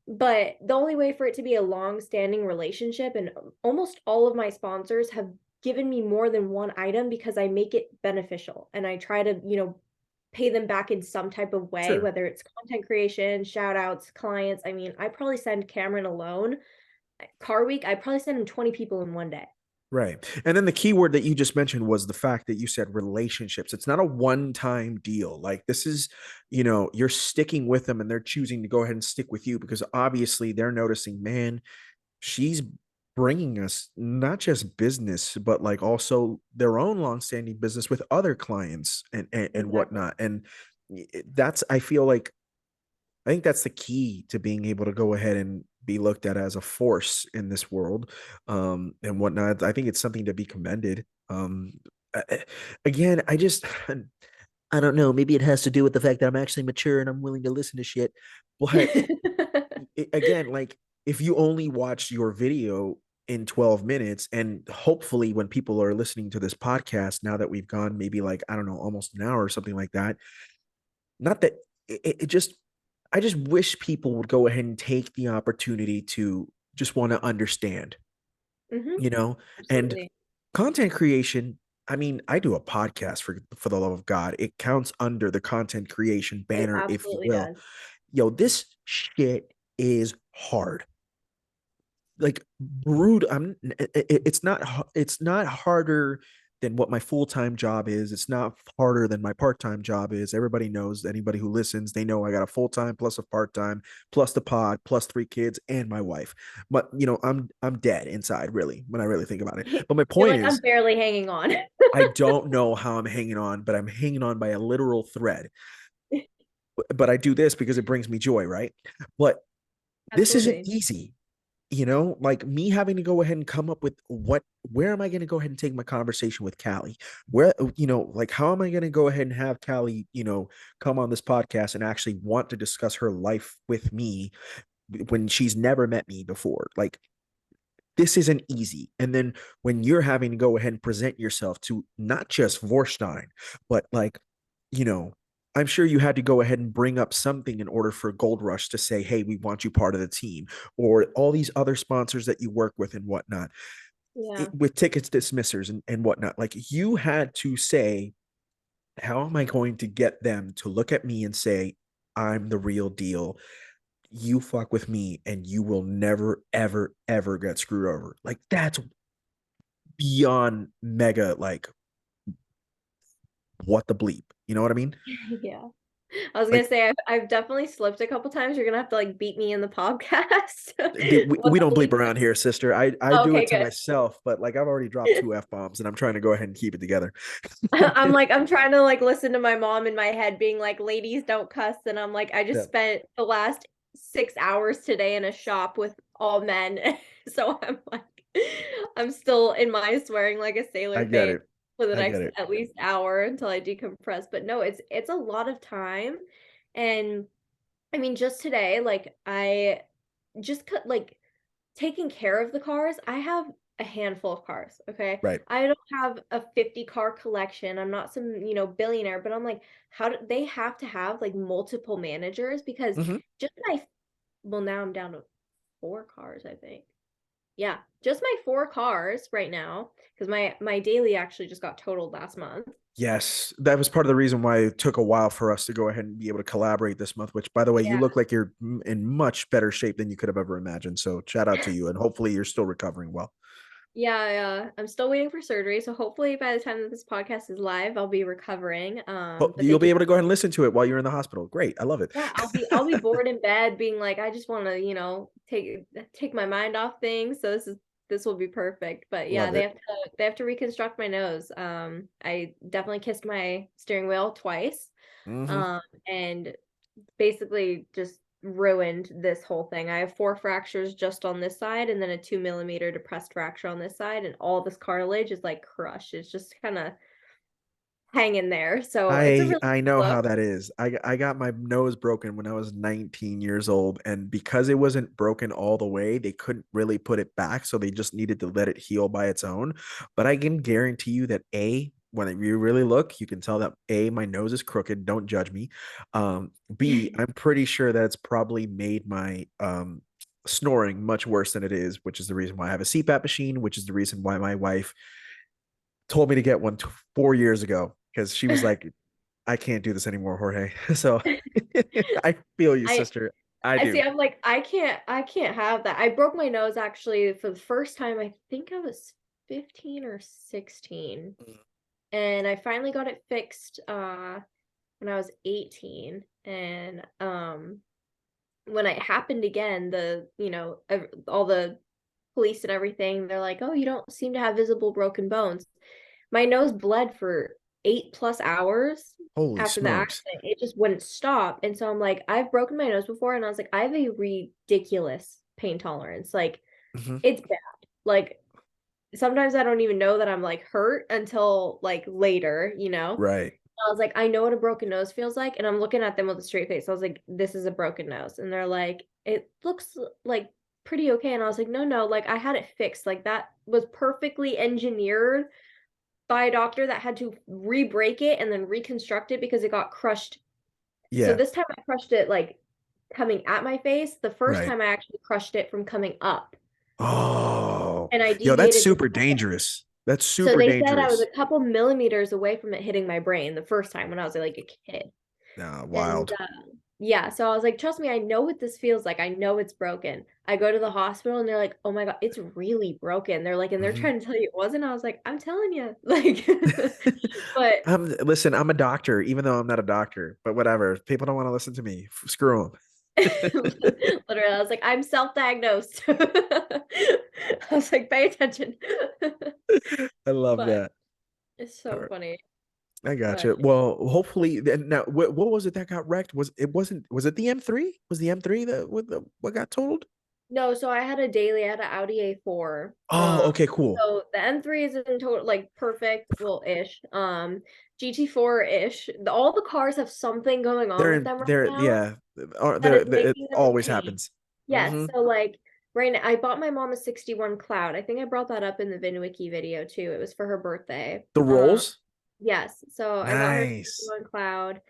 but the only way for it to be a long-standing relationship, and almost all of my sponsors have given me more than one item because I make it beneficial and I try to, pay them back in some type of way, Sure. whether it's content creation, shout outs, clients. I mean, I probably send Cameron alone, Car Week, I probably send him 20 people in one day. Right. And then the key word that you just mentioned was the fact that you said relationships. It's not a one-time deal. Like this is, you're sticking with them and they're choosing to go ahead and stick with you because obviously they're noticing, man, she's bringing us not just business, but like also their own longstanding business with other clients and Exactly. whatnot. And that's, I feel like I think that's the key to being able to go ahead and be looked at as a force in this world, and whatnot. I think it's something to be commended. Again, I just, I don't know. Maybe it has to do with the fact that I'm actually mature and I'm willing to listen to shit. But again, like if you only watch your video in 12 minutes, and hopefully when people are listening to this podcast, now that we've gone maybe like, I don't know, almost an hour or something like that, not that it just I just wish people would go ahead and take the opportunity to just want to understand, Hmm. you know, and Absolutely. content creation. I mean, I do a podcast for the love of God. It counts under the content creation It banner, if you absolutely will. does. Yo, this shit is hard, like brutal. It's not harder than what my full-time job is. It's not harder than my part-time job is. Everybody knows, anybody who listens, they know I got a full-time plus a part-time plus the pod plus three kids and my wife. But I'm dead inside, really, when I really think about it. But my You're point like, I'm is, barely hanging on. I don't know how I'm hanging on, but I'm hanging on by a literal thread. But I do this because it brings me joy, right? But this isn't Absolutely. easy. Like me having to go ahead and come up with where am I going to go ahead and take my conversation with Callie? Where, like how am I going to go ahead and have Callie, come on this podcast and actually want to discuss her life with me when she's never met me before? Like this isn't easy. And then when you're having to go ahead and present yourself to not just Vorstein, but like, you know, I'm sure you had to go ahead and bring up something in order for Gold Rush to say, hey, we want you part of the team, or all these other sponsors that you work with and whatnot, Yeah. with tickets dismissers and whatnot. Like you had to say, how am I going to get them to look at me and say, I'm the real deal? You fuck with me and you will never, ever, ever get screwed over. Like that's beyond mega, like what the bleep, you know what I mean? Yeah. I was gonna Like say I've definitely slipped a couple times. You're gonna have to like beat me in the podcast. What we the don't bleep bleep around here, sister. I Oh, do okay, it to good. myself, but like I've already dropped two f-bombs and I'm trying to go ahead and keep it together. I'm like, I'm trying to like listen to my mom in my head being like, ladies don't cuss. And I'm like, I just Yeah, spent the last 6 hours today in a shop with all men. So I'm like, I'm still in my swearing like a I sailor get phase it. for the I get next it. at least hour until I decompress. But no, it's a lot of time. And I mean, just today, like I just cut like taking care of the cars. I have a handful of cars, okay? Right. I don't have a 50 car collection. I'm not some, billionaire, but I'm like, how do they have to have like multiple managers? Because Hmm. just my, well, now I'm down to 4 cars, I think. Yeah, just my 4 cars right now, because my daily actually just got totaled last month. Yes, that was part of the reason why it took a while for us to go ahead and be able to collaborate this month, which by the way, you Yeah. look like you're in much better shape than you could have ever imagined. So shout out to you, and hopefully you're still recovering well. Yeah, yeah. I'm still waiting for surgery, so hopefully by the time that this podcast is live, I'll be recovering. But they You'll do be able to go ahead and listen to it while you're in the hospital. Great. I love it. Yeah, I'll be bored in bed being like, I just want to, take my mind off things. So this will be perfect. But yeah, Love it. they have to reconstruct my nose. I definitely kissed my steering wheel twice. Hmm. Um, and basically just ruined this whole thing. I have 4 fractures just on this side and then a 2 millimeter depressed fracture on this side, and all this cartilage is like crushed. It's just kind of hanging there. So it's a I really I good know look. how that is. I got my nose broken when I was 19 years old, and because it wasn't broken all the way, they couldn't really put it back, so they just needed to let it heal by its own. But I can guarantee you that when you really look, you can tell that my nose is crooked. Don't judge me. B, I'm pretty sure that it's probably made my snoring much worse than it is, which is the reason why I have a CPAP machine, which is the reason why my wife told me to get one 4 years ago because she was like, I can't do this anymore, Jorge. So I feel you, I sister. I I see, do. I'm like, I can't have that. I broke my nose actually for the first time, I think I was 15 or 16. And I finally got it fixed when I was 18. And when it happened again, all the police and everything, they're like, "Oh, you don't seem to have visible broken bones." My nose bled for 8 plus hours Holy after the smokes. accident. It just wouldn't stop. And so I'm like, I've broken my nose before, and I was like, I have a ridiculous pain tolerance. Like, Mhm. it's bad. Like, sometimes I don't even know that I'm like hurt until like later, you know? Right. I was like, I know what a broken nose feels like. And I'm looking at them with a straight face. I was like, this is a broken nose. And they're like, it looks like pretty okay. And I was like, no, no, like I had it fixed. Like that was perfectly engineered by a doctor that had to re-break it and then reconstruct it because it got crushed. So Yeah. this time I crushed it like coming at my face. The first Right. time I actually crushed it from coming up Oh, and I yo, that's deviated the super second. dangerous. That's So super they said I was dangerous. a couple millimeters away from it hitting my brain the first time when I was like a kid. And Wild. yeah, so I was like, trust me, I know what this feels like. I know it's broken. I go to the hospital and they're like, oh my God, it's really broken. They're like, and they're Mhm. trying to tell you it wasn't. I was like, I'm telling you. Like, but Listen, I'm a doctor, even though I'm not a doctor, but whatever. People don't want to listen to me. Screw literally, I was like, I'm self-diagnosed. I was like, pay attention. them. I love But that. it's All so right. funny. I got But you. Well, hopefully, now what was it that got wrecked? Was it the M3? Was the M3 that with the what got totaled? no, so I had a daily, I had an Audi A4. Oh, okay, cool. So the M3 is in total like perfect, well, ish. GT4-ish. All the cars have something going on with them right now yeah, that is it making them a always pain. happens. Yes, Hmm. so like right now, I bought my mom a 61 Cloud. I think I brought that up in the VinWiki video too. It was for her birthday. The rolls, Yes, so I got her a nice. 61 Cloud,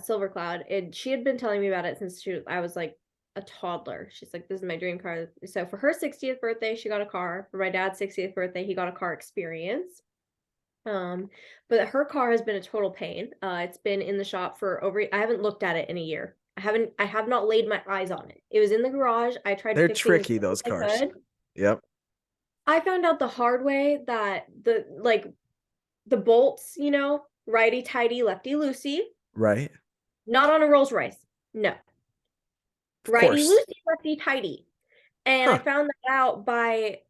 Silver Cloud, and she had been telling me about it since I was like a toddler. She's like, "This is my dream car." So for her 60th birthday, she got a car. For my dad's 60th birthday, he got a car experience. Um, but her car has been a total pain. It's been in the shop for over. I haven't looked at it in a year. I have not laid my eyes on it. It was in the garage. I tried They're fixing as tricky, much those as I cars. could. Yep. I found out the hard way that the bolts, righty tighty, lefty loosey, Right. not on a Rolls Royce. No, Of righty course. loosey, lefty tighty. And I Huh. found that out by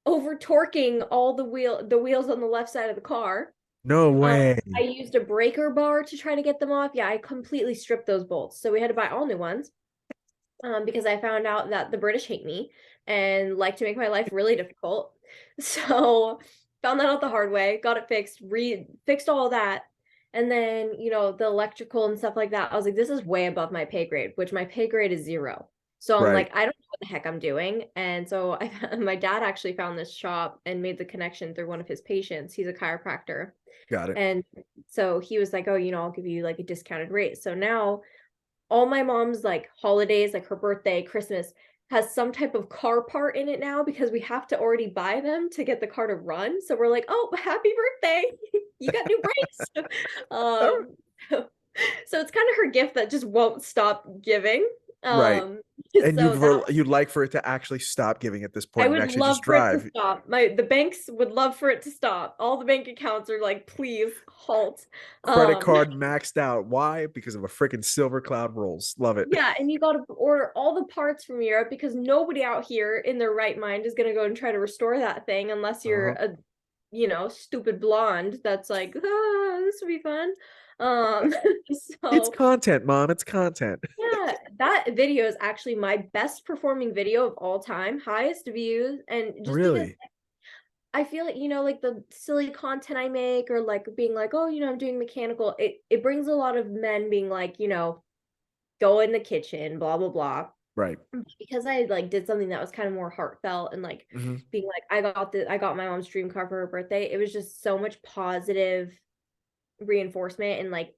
over torquing all the wheels on the left side of the car. No way. I used a breaker bar to try to get them off. Yeah, I completely stripped those bolts. So we had to buy all new ones. Because I found out that the British hate me and like to make my life really difficult. So found that out the hard way, got it fixed, fixed all that. And then, the electrical and stuff like that. I was like, this is way above my pay grade, which my pay grade is 0. So I'm Right. like, I don't know what the heck I'm doing. And so my dad actually found this shop and made the connection through one of his patients. He's a chiropractor. Got it. And so he was like, oh, I'll give you like a discounted rate. So now all my mom's like holidays, like her birthday, Christmas, has some type of car part in it now because we have to already buy them to get the car to run. So we're like, oh, happy birthday. You got new brakes. Oh, um so, so it's kind of her gift that just won't stop giving. right. Um And so that you'd like for it to actually stop giving at this I point and would actually just love for it to drive. stop. The banks would love for it to stop. All the bank accounts are like, please halt. Credit Um card maxed out. Why? Because of a freaking silver cloud rolls. Love it. Yeah, and you gotta order all the parts from Europe because nobody out here in their right mind is gonna go and try to restore that thing unless you're Uh-huh. a, stupid blonde that's like, this would be fun. Um, It's so content, mom. It's content. yeah, that video is actually my best performing video of all time, highest views, and just because Really? I feel like, like the silly content I make or like being like, oh, I'm doing mechanical, it brings a lot of men being like, go in the kitchen, blah blah blah. Right. Because I like did something that was kind of more heartfelt and like Hmm. being like, I got my mom's dream car for her birthday. It was just so much positive reinforcement and like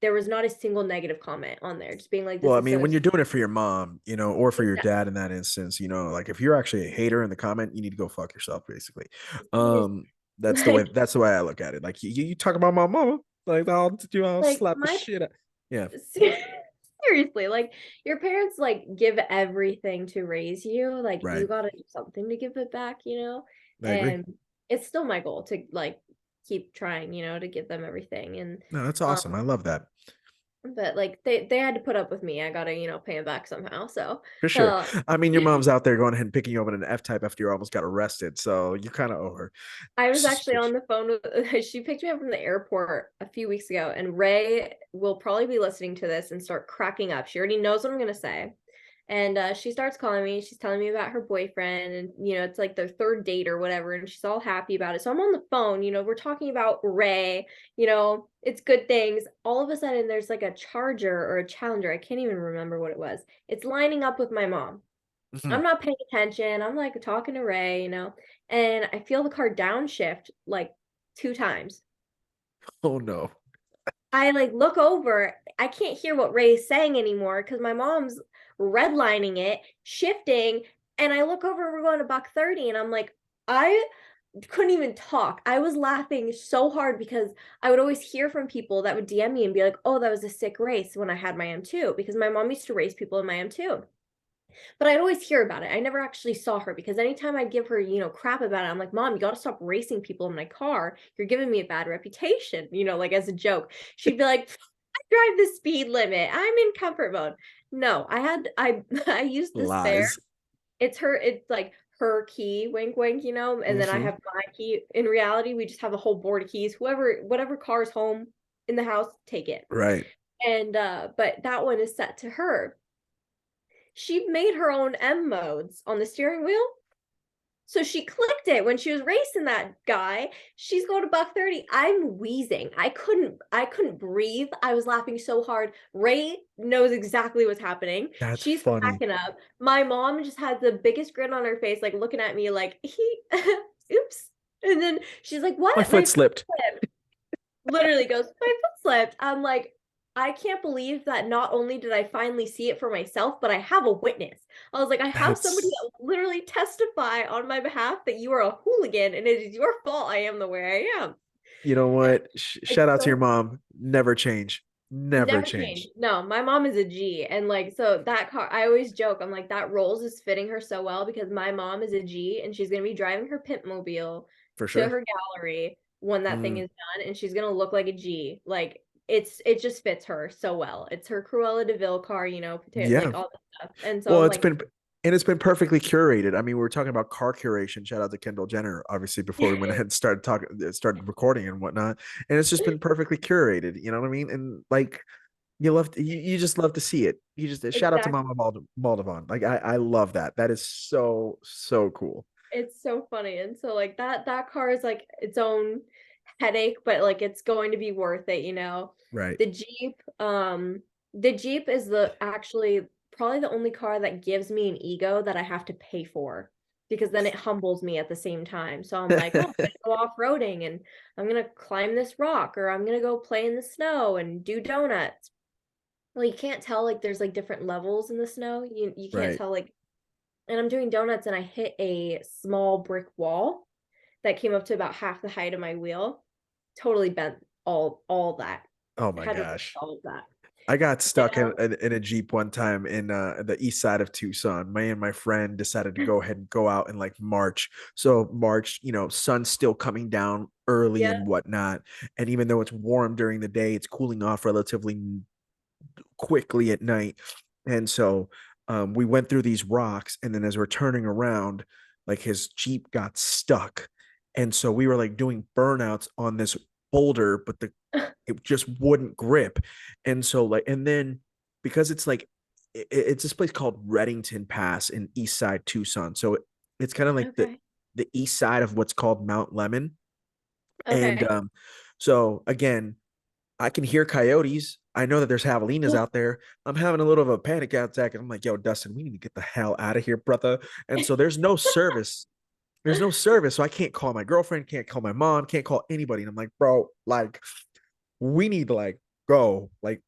there was not a single negative comment on there. Just being like, Well, this I is mean, so when you're doing it for your mom, or for your exactly. dad in that instance, like if you're actually a hater in the comment, you need to go fuck yourself, basically. Seriously. That's the way Like that's the way I look at it. Like you talk about my mama, like I'll like slap the my shit out. Yeah, seriously, like your parents like give everything to raise you. Like you right. gotta do something to give it back, I agree. And it's still my goal to like keep trying, to give them everything. And No, that's awesome. I love that. but like they had to put up with me. I gotta, pay them back somehow. So For sure. uh I mean, your mom's out there going ahead and picking you up in an F type after you almost got arrested, so you kind of owe her. I was actually on the phone with she picked me up from the airport a few weeks ago, and Ray will probably be listening to this and start cracking up. She already knows what I'm gonna say. And she starts calling me. She's telling me about her boyfriend, and it's like their third date or whatever, and she's all happy about it. So I'm on the phone, we're talking about Ray, it's good things. All of a sudden, there's like a charger or a challenger. I can't even remember what it was. It's lining up with my mom. Mhm. I'm not paying attention. I'm like talking to Ray, and I feel the car downshift like two times. Oh no. I like look over. I can't hear what Ray is saying anymore because my mom's redlining it, shifting, and I look over. We're going to buck 30, and I'm like, I couldn't even talk. I was laughing so hard because I would always hear from people that would DM me and be like, "Oh, that was a sick race" when I had my M2 because my mom used to race people in my M2. But I'd always hear about it. I never actually saw her because anytime I'd give her, crap about it, I'm like, Mom, you got to stop racing people in my car. You're giving me a bad reputation, like as a joke. She'd be like, I drive the speed limit. I'm in comfort mode. No, I used the spare. Lies. It's like her key, wink, wink, and then I Hmm. have my key. In reality, we just have a whole board of keys. Whatever car's home in the house, take it. Right. And but that one is set to her. She made her own M modes on the steering wheel. So she clicked it when she was racing that guy. She's going to buck 30. I'm wheezing. I couldn't breathe. I was laughing so hard. Ray knows exactly what's happening. That's She's funny. cracking up. My mom just had the biggest grin on her face, like looking at me like he oops. And then she's like, My "What? My foot foot slipped. slipped." Literally goes, "My foot slipped." I'm like, I can't believe that not only did I finally see it for myself, but I have a witness. I was like, I have somebody That's that will literally testify on my behalf that you are a hooligan and it is your fault I am the way I am. You know And what? Shout it's out to your so mom. Never change. Never never change. changed. No, my mom is a G. And like, so that car, I always joke, I'm like, that Rolls is fitting her so well because my mom is a G and she's going to be driving her pimp mobile For to sure. her gallery when that thing Mm, is done and she's going to look like a G. Like, it just fits her so well. It's her Cruella de Vil car, potato, yeah. like all this stuff. And so Well, I'm it's like, been and it's been perfectly curated. I mean, we were talking about car curation. Shout out to Kendall Jenner, obviously, before we went ahead and started recording and whatnot. And it's just been perfectly curated. You know what I mean? And like you just love to see it. You just shout out to exactly. Mama Moldavon. Like I love that. That is so cool. It's so funny. And so like that car is like its own headache, but like it's going to be worth it. Right. The Jeep, the Jeep is the actually probably the only car that gives me an ego that I have to pay for because then it humbles me at the same time. So I'm like, oh, I'm gonna go off-roading and I'm gonna climb this rock or I'm gonna go play in the snow and do donuts. Well, you can't tell like there's like different levels in the snow. You can't Right. tell like and I'm doing donuts and I hit a small brick wall that came up to about half the height of my wheel. Totally bent all that. Oh I my had to replace gosh. all of that. I got You stuck know? in a Jeep one time in the east side of Tucson. Me and my friend decided to go ahead and go out in like March. So March, sun's still coming down early Yeah. and whatnot. And even though it's warm during the day, it's cooling off relatively quickly at night. And so we went through these rocks, and then as we're turning around, like his Jeep got stuck. And so we were like doing burnouts on this boulder, but it just wouldn't grip. And so like, and then because it's like it's this place called Reddington Pass in East Side Tucson. So it's kind of like Okay. the east side of what's called Mount Lemon. And Okay. so again, I can hear coyotes. I know that there's javelinas out there. I'm having a little of a panic attack. And I'm like, yo, Dustin, we need to get the hell out of here, brother. And so there's no service. There's no service. So I can't call my girlfriend, can't call my mom, can't call anybody. And I'm like, bro, like, we need to like go. Like,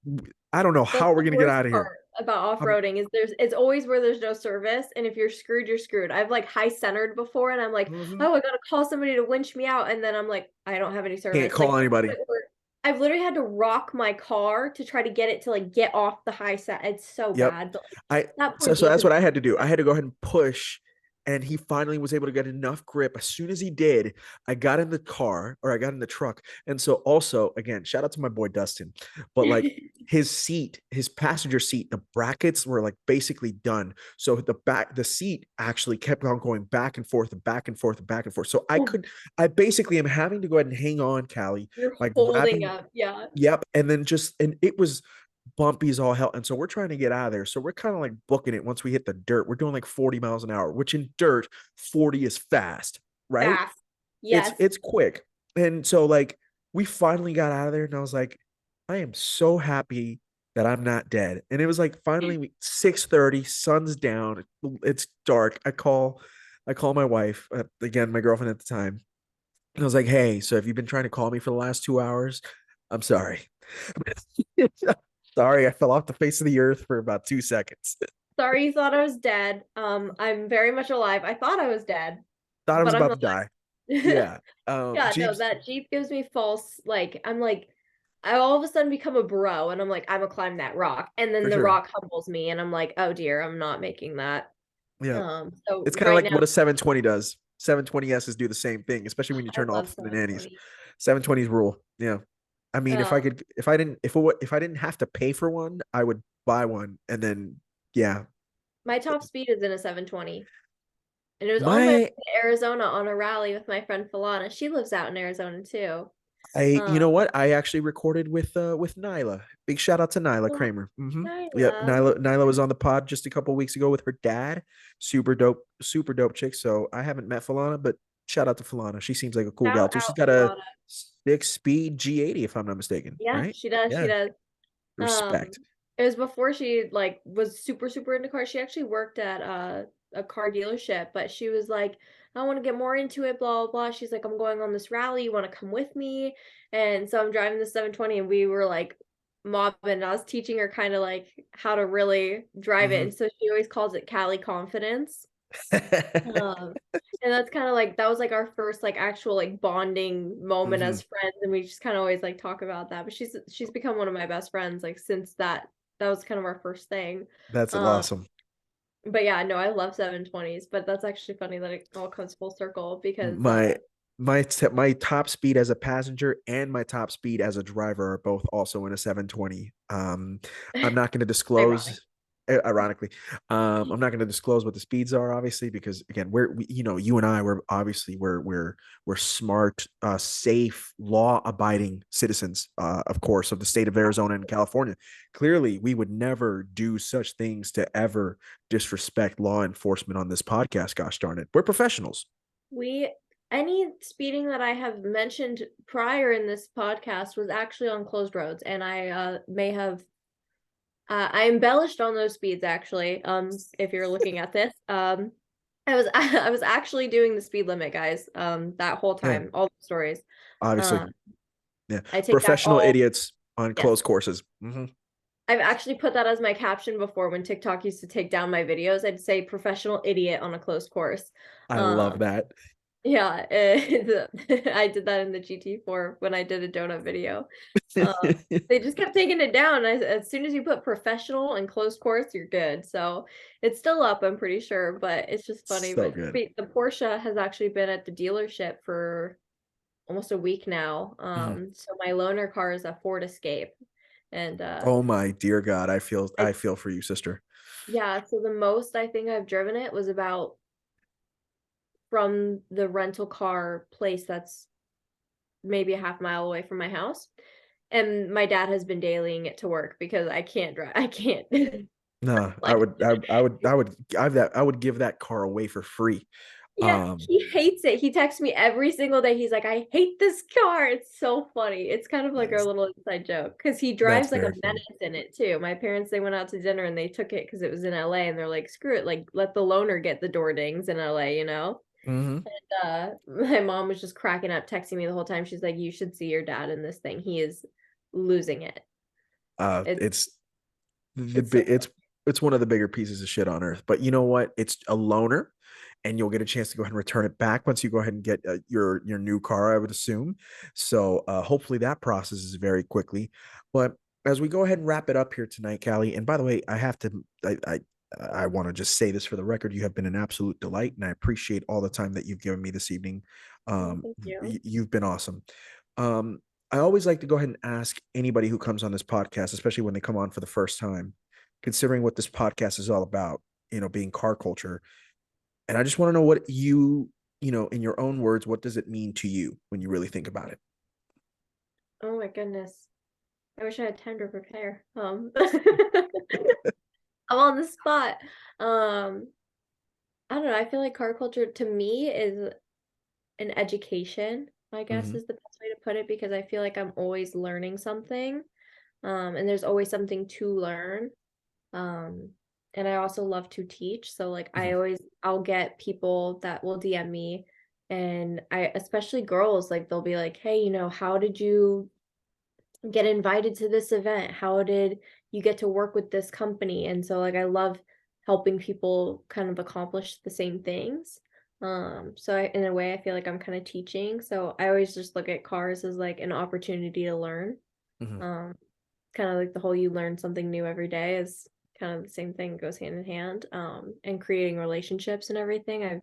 I don't know That's how we're the gonna get worst out of here. part about I'm off-roading is it's always where there's no service, and if you're screwed, you're screwed. I've like high centered before, and I'm like, mhm. oh, I gotta call somebody to winch me out, and then I'm like, I don't have any Can't service. Like call to the anybody. point where I've literally had to rock my car to try to get it to like get off the high set. It's so Yep. bad, but like, I that poor so Jeep that's is what I had to do. I had to go ahead and push, and he finally was able to get enough grip. As soon as he did, I got in the car or I got in the truck. And so also again, shout out to my boy Dustin. But like his seat, his passenger seat, the brackets were like basically done. So the seat actually kept on going back and forth and back and forth and back and forth. So I basically am having to go ahead and hang on, Callie, you're by holding grabbing. up. Yeah. Yep. And it was bumpy as all hell. And so we're trying to get out of there. So we're kind of like booking it once we hit the dirt. We're doing like 40 miles an hour, which in dirt, 40 is fast, right? Fast. It's Yes. it's quick. And so like we finally got out of there and I was like, I am so happy that I'm not dead. And it was like finally 6:30, sun's down, it's dark. I call my wife, again, my girlfriend at the time. And I was like, hey, so have you been trying to call me for the last 2 hours? I'm sorry. Sorry, I fell off the face of the earth for about 2 seconds. Sorry you thought I was dead. I'm very much alive. I thought I was dead, Thought I was but I'm about not. to die. Yeah. Yeah, no, Jeeps that Jeep gives me false, like, I'm like, I all of a sudden become a bro and I'm like, I'm gonna climb that rock. And then for the sure. rock humbles me and I'm like, oh dear, I'm not making that. Yeah. So It's kind of right like now what a 720 does. 720s do the same thing, especially when you I turn love off the nannies. 720. 720s rule. Yeah. I mean, if I Um, could, if I didn't have to pay for one, I would buy one. And then, yeah, my top speed is in a 720. And it was on my way my to Arizona on a rally with my friend Falana. She lives out in Arizona too. you Um, know what? I actually recorded with Nyla. Big shout out to Nyla oh, Kramer. Yep, Nyla. Nyla was on the pod just a couple weeks ago with her dad. Super dope chick. So I haven't met Falana, but shout out to Falana. She seems like a cool gal Shout too. She's out got a Falana. 6-speed G80, if I'm not mistaken. Yeah, Right? she does. She Yeah, does. Um, respect. it was before she like was super super into cars. She actually worked at a car dealership, but she was like, I want to get more into it, blah blah blah. She's like, I'm going on this rally. You want to come with me? And so I'm driving the 720, and we were like mobbing. And I was teaching her kind of like how to really drive it, Hmm. and so she always calls it Cali Confidence. Um, and that's kind of like that was like our first like actual like bonding moment Hmm. as friends, and we just kind of always like talk about that. But she's become one of my best friends like since that was kind of our first thing. That's Um, awesome. but yeah, no, I love 720s, but that's actually funny that it all comes full circle because my my top speed as a passenger and my top speed as a driver are both also in a 720. I'm not going to ironic. disclose, ironically, I'm not going to disclose what the speeds are, obviously, because again, you and I, we're smart, safe, law abiding citizens, of course, of the state of Arizona and California. Clearly, we would never do such things to ever disrespect law enforcement on this podcast. Gosh darn it, we're professionals. We any speeding that I have mentioned prior in this podcast was actually on closed roads, and I may have I embellished on those speeds actually. If you're looking at this, I was I was actually doing the speed limit, guys. That whole Yeah, time, all the stories. obviously. Um, Yeah. I take back Professional all. idiots on Yes, closed courses. I've actually put that as my caption before when TikTok used to take down my videos. I'd say "professional idiot on a closed course." I love Um, that. yeah, I did that in the GT4 when I did a donut video. Um, they just kept taking it down. As soon as you put professional and closed course, you're good. So it's still up, I'm pretty sure, but it's just funny. So But good. the Porsche has actually been at the dealership for almost a week now. Mhm. So my loaner car is a Ford Escape, and Oh my dear God. I I feel for you, sister. yeah. So the most I think I've driven it was about from the rental car place that's maybe a half mile away from my house. And my dad has been dailying it to work because I can't drive. I can't. No, Like, I would give that car away for free. yeah, Um, he hates it. He texts me every single day. He's like, I hate this car. It's so funny. It's kind of like our that's little inside joke because he that's drives like a very menace funny. in it too. My parents, they went out to dinner and they took it because it was in LA and they're like, screw it, like let the loaner get the door dings in LA, you know? Hmm. My mom was just cracking up, texting me the whole time. She's like, you should see your dad in this thing. He is losing it. It's It's the it's so big it's one of the bigger pieces of shit on earth. But you know what? It's a loaner, and you'll get a chance to go ahead and return it back once you go ahead and get your new car, I would assume. So hopefully that process is very quickly. But as we go ahead and wrap it up here tonight, Callie, and by the way, I have to I want to just say this for the record. You have been an absolute delight, and I appreciate all the time that you've given me this evening. oh, thank you. You've been awesome. Um, I always like to go ahead and ask anybody who comes on this podcast, especially when they come on for the first time, considering what this podcast is all about, being car culture. And I just want to know what in your own words, what does it mean to you when you really think about it? Oh my goodness. I wish I had time to prepare. I'm on the spot. Um, I don't know. I feel like car culture to me is an education, I guess Hmm. is the best way to put it, because I feel like I'm always learning something. And there's always something to learn. Um, and I also love to teach. So like Hmm. I'll get people that will DM me, and especially girls, like they'll be like, hey, how did you get invited to this event? How did you get to work with this company? And so like I love helping people kind of accomplish the same things. So in a way I feel like I'm kind of teaching. So I always just look at cars as like an opportunity to learn. Hmm. Um, Kind of like the whole you learn something new every day is kind of the same thing, goes hand in hand. And creating relationships and everything. I've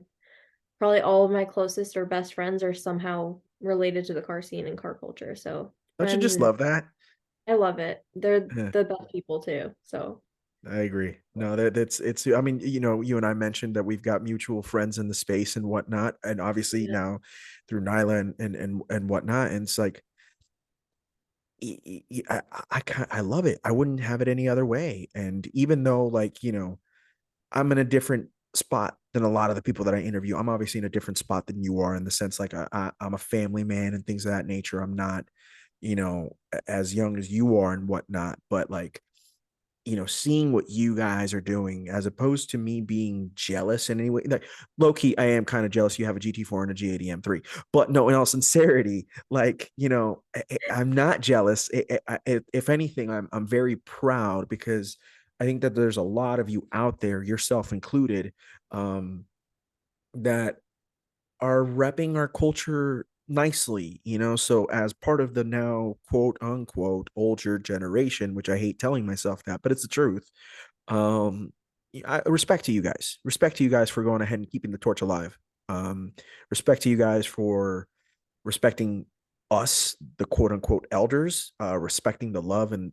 probably all of my closest or best friends are somehow related to the car scene and car culture. So Don't you friends just and love that? I love it. They're Yeah, the best people too. So I agree. No, that's it's. I mean, you and I mentioned that we've got mutual friends in the space and whatnot, and obviously yeah. now through Nyla and whatnot, and it's like I love it. I wouldn't have it any other way. And even though, like, I'm in a different spot than a lot of the people that I interview, I'm obviously in a different spot than you are in the sense like I'm a family man and things of that nature. I'm not, as young as you are and whatnot, but like, seeing what you guys are doing as opposed to me being jealous in any way. Like low key, I am kind of jealous you have a GT4 and a G80 M3. But no, in all sincerity, like, I'm not jealous. If anything, I'm very proud because I think that there's a lot of you out there, yourself included, um, that are repping our culture nicely, so as part of the now quote unquote older generation, which I hate telling myself that, but it's the truth. um Respect to you guys, respect to you guys for going ahead and keeping the torch alive. um Respect to you guys for respecting us, the quote unquote elders, respecting the love and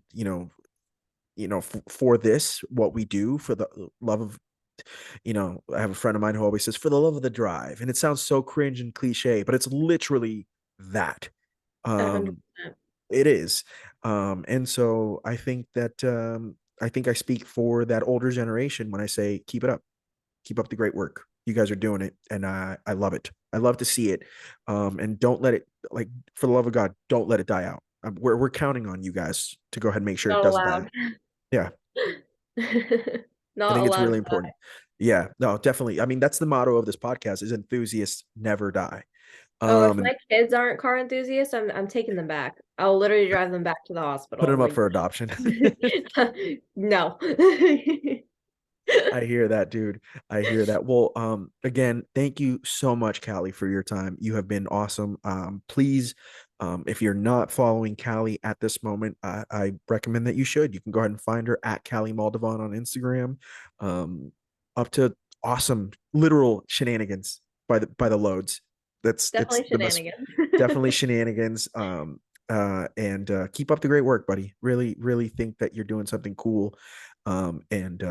for this, what we do, for the love of, I have a friend of mine who always says, for the love of the drive. And it sounds so cringe and cliche, but it's literally that. 100%. It is. And so I think I speak for that older generation when I say, keep it up, keep up the great work. You guys are doing it. And I love it. I love to see it. And don't let it, like, for the love of God, don't let it die out. We're counting on you guys to go ahead and make sure it Not doesn't die. allowed. Yeah. I Not think it's allowed really to important. Yeah, no, definitely. I mean, that's the motto of this podcast is enthusiasts never die. Oh, if And my kids aren't car enthusiasts, I'm taking them back. I'll literally drive them back to the put hospital. them up Like, for adoption. no. I hear that, dude. I hear that. Well, again, thank you so much, Callie, for your time. You have been awesome. Please, if you're not following Callie at this moment, I recommend that you should. You can go ahead and find her at Callie Moldavon on Instagram. Um, Up to awesome, literal shenanigans by the loads. It's Definitely the best. shenanigans. Definitely shenanigans. And keep up the great work, buddy. Really, really think that you're doing something cool. And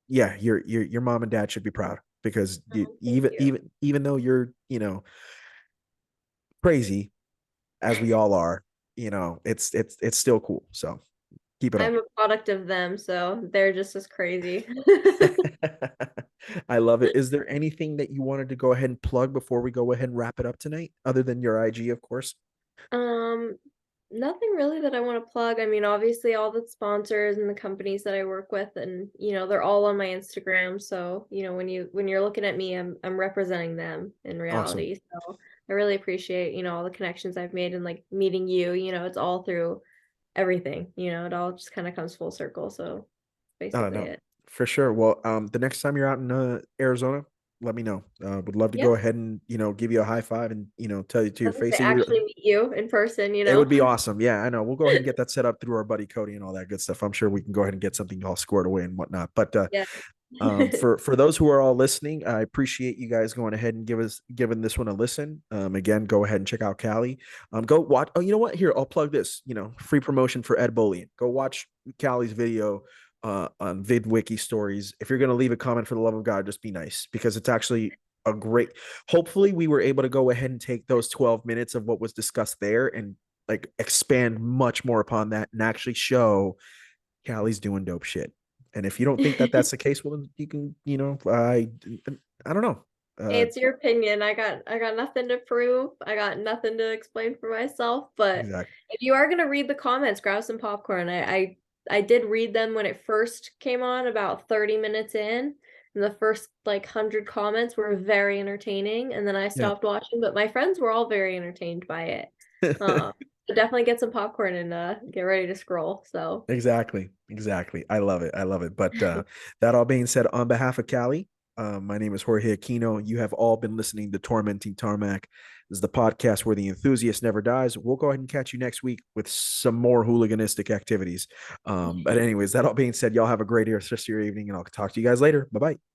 Yeah, your mom and dad should be proud because Oh, thank even you. even though you're crazy as we all are, it's still cool. So Keep it I'm up. a product of them, so they're just as crazy. I love it. Is there anything that you wanted to go ahead and plug before we go ahead and wrap it up tonight, other than your IG, of course? Um, Nothing really that I want to plug. I mean, obviously all the sponsors and the companies that I work with and they're all on my Instagram. So, when you're looking at me, I'm representing them in Awesome. reality. So I really appreciate, all the connections I've made and like meeting you, it's all through everything, it all just kind of comes full circle. So No, basically no, it. for sure. Well, the next time you're out in Arizona, let me know. Would love to Yeah. go ahead and give you a high five and tell you to I your was gonna say face. actually meet you in person, It would be awesome. Yeah, I know. We'll go ahead and get that set up through our buddy Cody and all that good stuff. I'm sure we can go ahead and get something all squared away and whatnot. But Yeah. for those who are all listening, I appreciate you guys going ahead and giving this one a listen. Again, go ahead and check out Callie. Go watch. Oh, you know what? Here, I'll plug this. Free promotion for Ed Bullion. Go watch Callie's video on VidWiki stories. If you're gonna leave a comment, for the love of God, just be nice, because it's actually a great. Hopefully, we were able to go ahead and take those 12 minutes of what was discussed there and like expand much more upon that and actually show Callie's doing dope shit. And if you don't think that that's the case, well, then you can, I don't know. Hey, Uh, it's your opinion. I got nothing to prove. I got nothing to explain for myself. But exactly. if you are gonna read the comments, grab some popcorn. I did read them when it first came on, about 30 minutes in. And the first like 100 comments were very entertaining. And then I Yeah. stopped watching, but my friends were all very entertained by it. So definitely get some popcorn and get ready to scroll. So Exactly. Exactly. I love it. I love it. But that all being said, on behalf of Callie, my name is Jorge Aquino. You have all been listening to Tormenting Tarmac. This is the podcast where the enthusiast never dies. We'll go ahead and catch you next week with some more hooliganistic activities. But anyways, that all being said, y'all have a great rest of your evening, and I'll talk to you guys later. Bye bye.